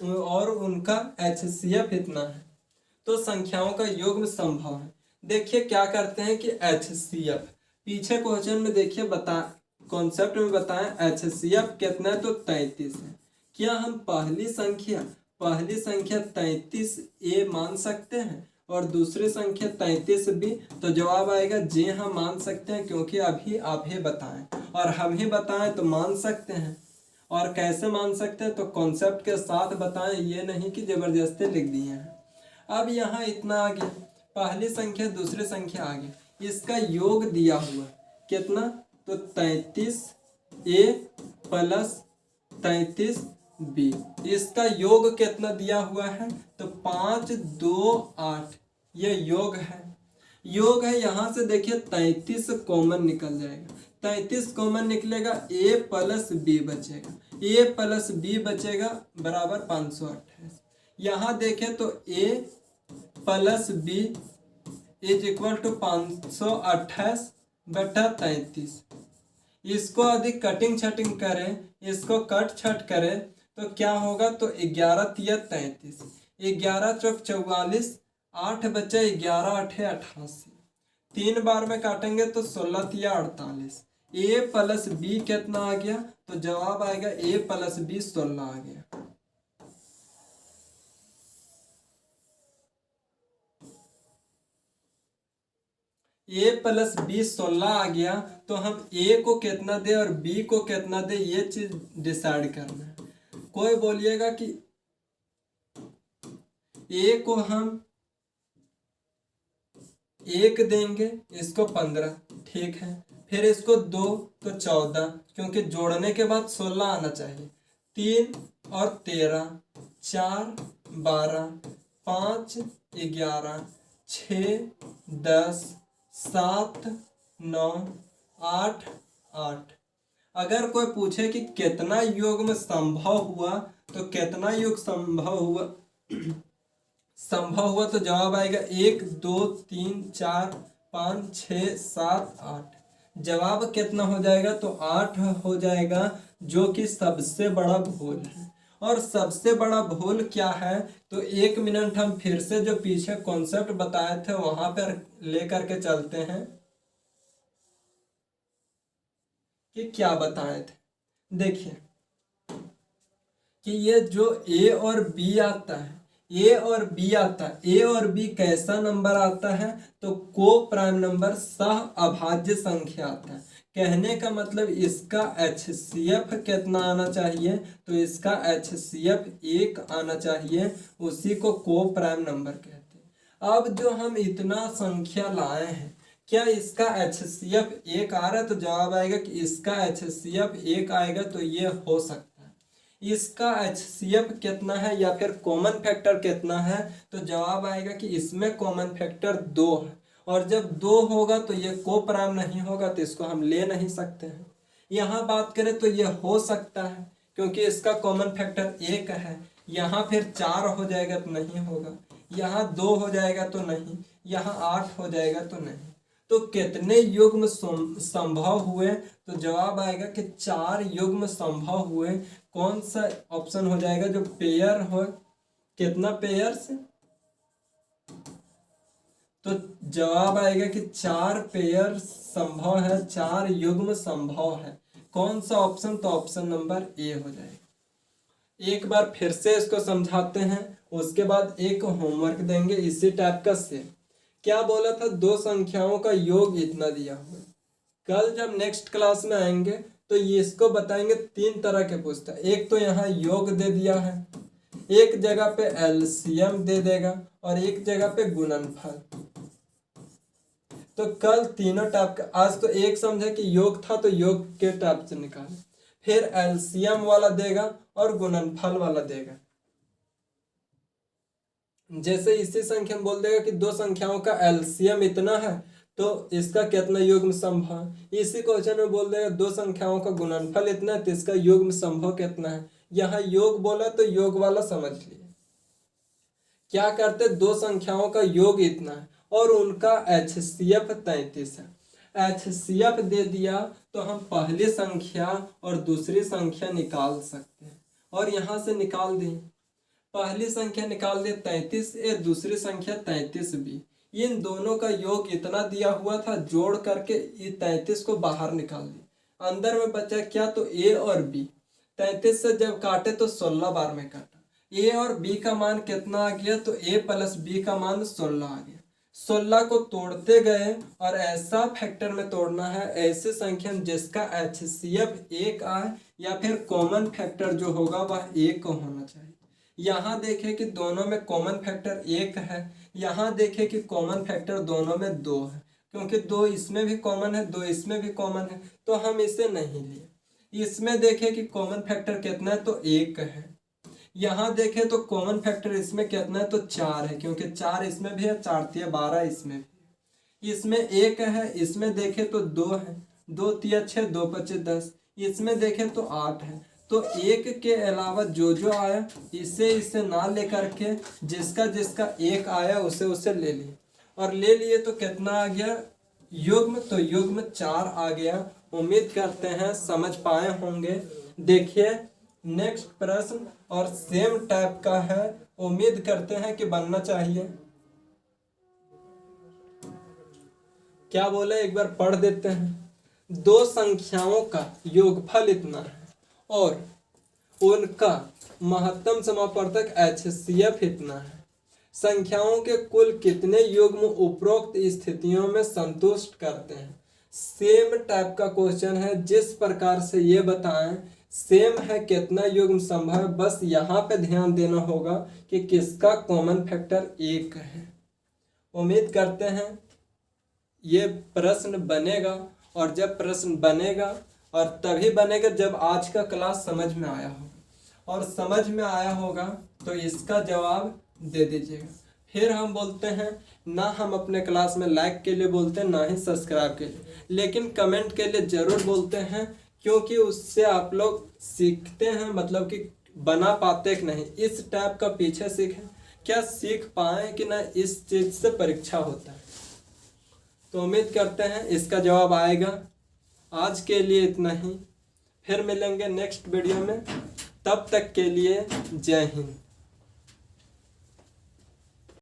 और उनका HCF इतना है, तो संख्याओं का योग में संभव है। देखिए क्या करते हैं कि HCF पीछे क्वेश्चन में देखिए बता, कॉन्सेप्ट में बताएं HCF कितना है, तो 33 है। क्या हम पहली संख्या 33A मान सकते हैं और दूसरी संख्या 33B? तो जवाब आएगा जी हाँ, मान सकते हैं, क्योंकि अभी आप ही बताएं और हम ही बताएं तो मान सकते हैं। और कैसे मान सकते हैं, तो कॉन्सेप्ट के साथ बताएं, ये नहीं कि जबरदस्ती लिख दिए हैं। अब यहाँ इतना आ गया, पहली संख्या दूसरी संख्या आ गई, इसका योग दिया हुआ कितना, तो 33A प्लस 33B। इसका योग कितना दिया हुआ है, तो 5, 2, 8, ये योग है। योग है, यहाँ से देखिए 33 कॉमन निकल जाएगा, 33 कॉमन निकलेगा, A प्लस B बचेगा, A प्लस B बचेगा बराबर 528। यहाँ देखें तो A plus B is equal to 528/33। इसको यदि कटिंग छटिंग करें, इसको कट छट करें, तो क्या होगा, तो 11 तिया 33, 11 चौक 44, 8 बचे 11 8 88, 3 बार में काटेंगे तो 16 तिया 48। A प्लस B कितना आ गया, तो जवाब आएगा A प्लस B 16 आ गया। A प्लस B 16 आ गया, तो हम A को कितना दे और B को कितना दे, ये चीज डिसाइड करना है। कोई बोलिएगा कि A को हम 1 देंगे, इसको 15, ठीक है। फिर इसको 2 तो 14, क्योंकि जोड़ने के बाद 16 आना चाहिए। 3 और 13, 4 12, 5 11, 6 10, 7 9 8 8। अगर कोई पूछे कि कितना योग में संभव हुआ, तो कितना योग संभव हुआ तो जवाब आएगा 1 2 3 4 5 6 7 8। जवाब कितना हो जाएगा, तो 8 हो जाएगा, जो कि सबसे बड़ा भूल है। और सबसे बड़ा भूल क्या है, तो 1 मिनट हम फिर से जो पीछे कॉन्सेप्ट बताए थे वहां पर लेकर के चलते हैं कि क्या बताए थे। देखिए कि ये जो A और B आता है, A और B आता है, A और B कैसा नंबर आता है, तो को प्राइम नंबर, सह अभाज्य संख्या आता है। कहने का मतलब इसका HCF कितना आना चाहिए, तो इसका HCF 1 आना चाहिए, उसी को को प्राइम नंबर कहते हैं। अब जो हम इतना संख्या लाए हैं, क्या इसका HCF 1 आ रहा है, तो जवाब आएगा कि इसका HCF 1 आएगा, तो ये हो सकता है। इसका HCF कितना है या फिर कॉमन फैक्टर कितना है, तो जवाब आएगा कि इसमें कॉमन फैक्टर 2 है, और जब 2 होगा तो ये को प्राइम नहीं होगा, तो इसको हम ले नहीं सकते हैं। यहाँ बात करें तो ये हो सकता है, क्योंकि इसका कॉमन फैक्टर 1 है। यहाँ फिर 4 हो जाएगा तो नहीं होगा, यहाँ 2 हो जाएगा तो नहीं, यहाँ 8 हो जाएगा तो नहीं। तो कितने युग्म संभव हुए? तो जवाब आएगा कि 4 युग्म संभव हुए। कौन सा ऑप्शन हो जाएगा जो पेयर हो? कितना पेयर्स? तो जवाब आएगा कि 4 पेयर संभव है, 4 युग्म संभव है। कौन सा ऑप्शन? तो ऑप्शन नंबर ए हो जाएगा। एक बार फिर से इसको समझाते हैं, उसके बाद एक होमवर्क देंगे इसी टाइप का सेम। क्या बोला था? 2 संख्याओं का योग इतना दिया हुआ। कल जब नेक्स्ट क्लास में आएंगे तो ये इसको बताएंगे 3 तरह के पूछता है। एक तो यहाँ योग दे दिया है, एक जगह पे एलसीएम दे देगा और एक जगह पे गुणनफल। तो कल तीनों टाइप का, आज तो एक समझे कि योग था तो योग के टाइप से निकाले, फिर एलसीएम वाला देगा और गुणनफल वाला देगा। जैसे इसी संख्या में बोल देगा कि 2 संख्याओं का एलसीएम इतना है तो इसका कितना युग्म संभव। इसी क्वेश्चन में बोल देगा 2 संख्याओं का गुणनफल इतना है तो इसका युग्म संभव कितना है। यहाँ योग बोला तो योग वाला समझ लिए। क्या करते? 2 संख्याओं का योग इतना है और उनका HCF 33 है। HCF दे दिया तो हम पहली संख्या और दूसरी संख्या निकाल सकते हैं और यहाँ से निकाल दें। पहली संख्या निकाल दे 33A, दूसरी संख्या 33B। इन दोनों का योग इतना दिया हुआ था, जोड़ करके ये 33 को बाहर निकाल दिया। अंदर में बचा क्या? तो A और B। 33 से जब काटे तो 16 बार में काटा। A और B का मान कितना आ गया? तो A प्लस B का मान 16 आ गया। 16 को तोड़ते गए और ऐसा फैक्टर में तोड़ना है, ऐसे संख्या जिसका HCF 1 आए या फिर कॉमन फैक्टर जो होगा वह 1 होना चाहिए। यहाँ देखें कि दोनों में कॉमन फैक्टर 1 है, यहाँ देखें कि कॉमन फैक्टर दोनों में 2 है, क्योंकि 2 इसमें भी कॉमन है, 2 इसमें भी कॉमन है, तो हम इसे नहीं लिए। इसमें देखें कि कॉमन फैक्टर कितना है? तो 1 है। यहाँ देखें तो कॉमन फैक्टर इसमें कितना है? तो 4 है, क्योंकि 4 इसमें भी है, 4 तिया 12 इसमें भी। इसमें 1 है, इसमें देखें तो 2 है, 2 तिया 6, 2 पचे 10। इसमें देखें तो 8 है। तो 1 के अलावा जो जो आया इसे ना लेकर के जिसका जिसका 1 आया उसे ले लिए, और ले लिए तो कितना आ गया युग्म? तो युग्म 4 आ गया। उम्मीद करते हैं समझ पाए होंगे। देखिए नेक्स्ट प्रश्न और सेम टाइप का है, उम्मीद करते हैं कि बनना चाहिए। क्या बोले एक बार पढ़ देते हैं। 2 संख्याओं का योगफल इतना है और उनका महत्तम समापवर्तक HCF इतना है। संख्याओं के कुल कितने युग्म उपरोक्त स्थितियों में संतुष्ट करते हैं। सेम टाइप का क्वेश्चन है, जिस प्रकार से ये बताएं सेम है, कितना युग्म संभव है। बस यहाँ पे ध्यान देना होगा कि किसका कॉमन फैक्टर 1 है। उम्मीद करते हैं ये प्रश्न बनेगा, और जब प्रश्न बनेगा और तभी बनेगा जब आज का क्लास समझ में आया होगा, और समझ में आया होगा तो इसका जवाब दे दीजिएगा। फिर हम बोलते हैं ना हम अपने क्लास में लाइक के लिए बोलते हैं, ना ही सब्सक्राइब के लिए, लेकिन कमेंट के लिए ज़रूर बोलते हैं, क्योंकि उससे आप लोग सीखते हैं, मतलब कि बना पाते कि नहीं, इस टाइप का पीछे सीखें, क्या सीख पाएँ कि ना, इस चीज़ से परीक्षा होता है। तो उम्मीद करते हैं इसका जवाब आएगा। आज के लिए इतना ही, फिर मिलेंगे नेक्स्ट वीडियो में। तब तक के लिए जय हिंद।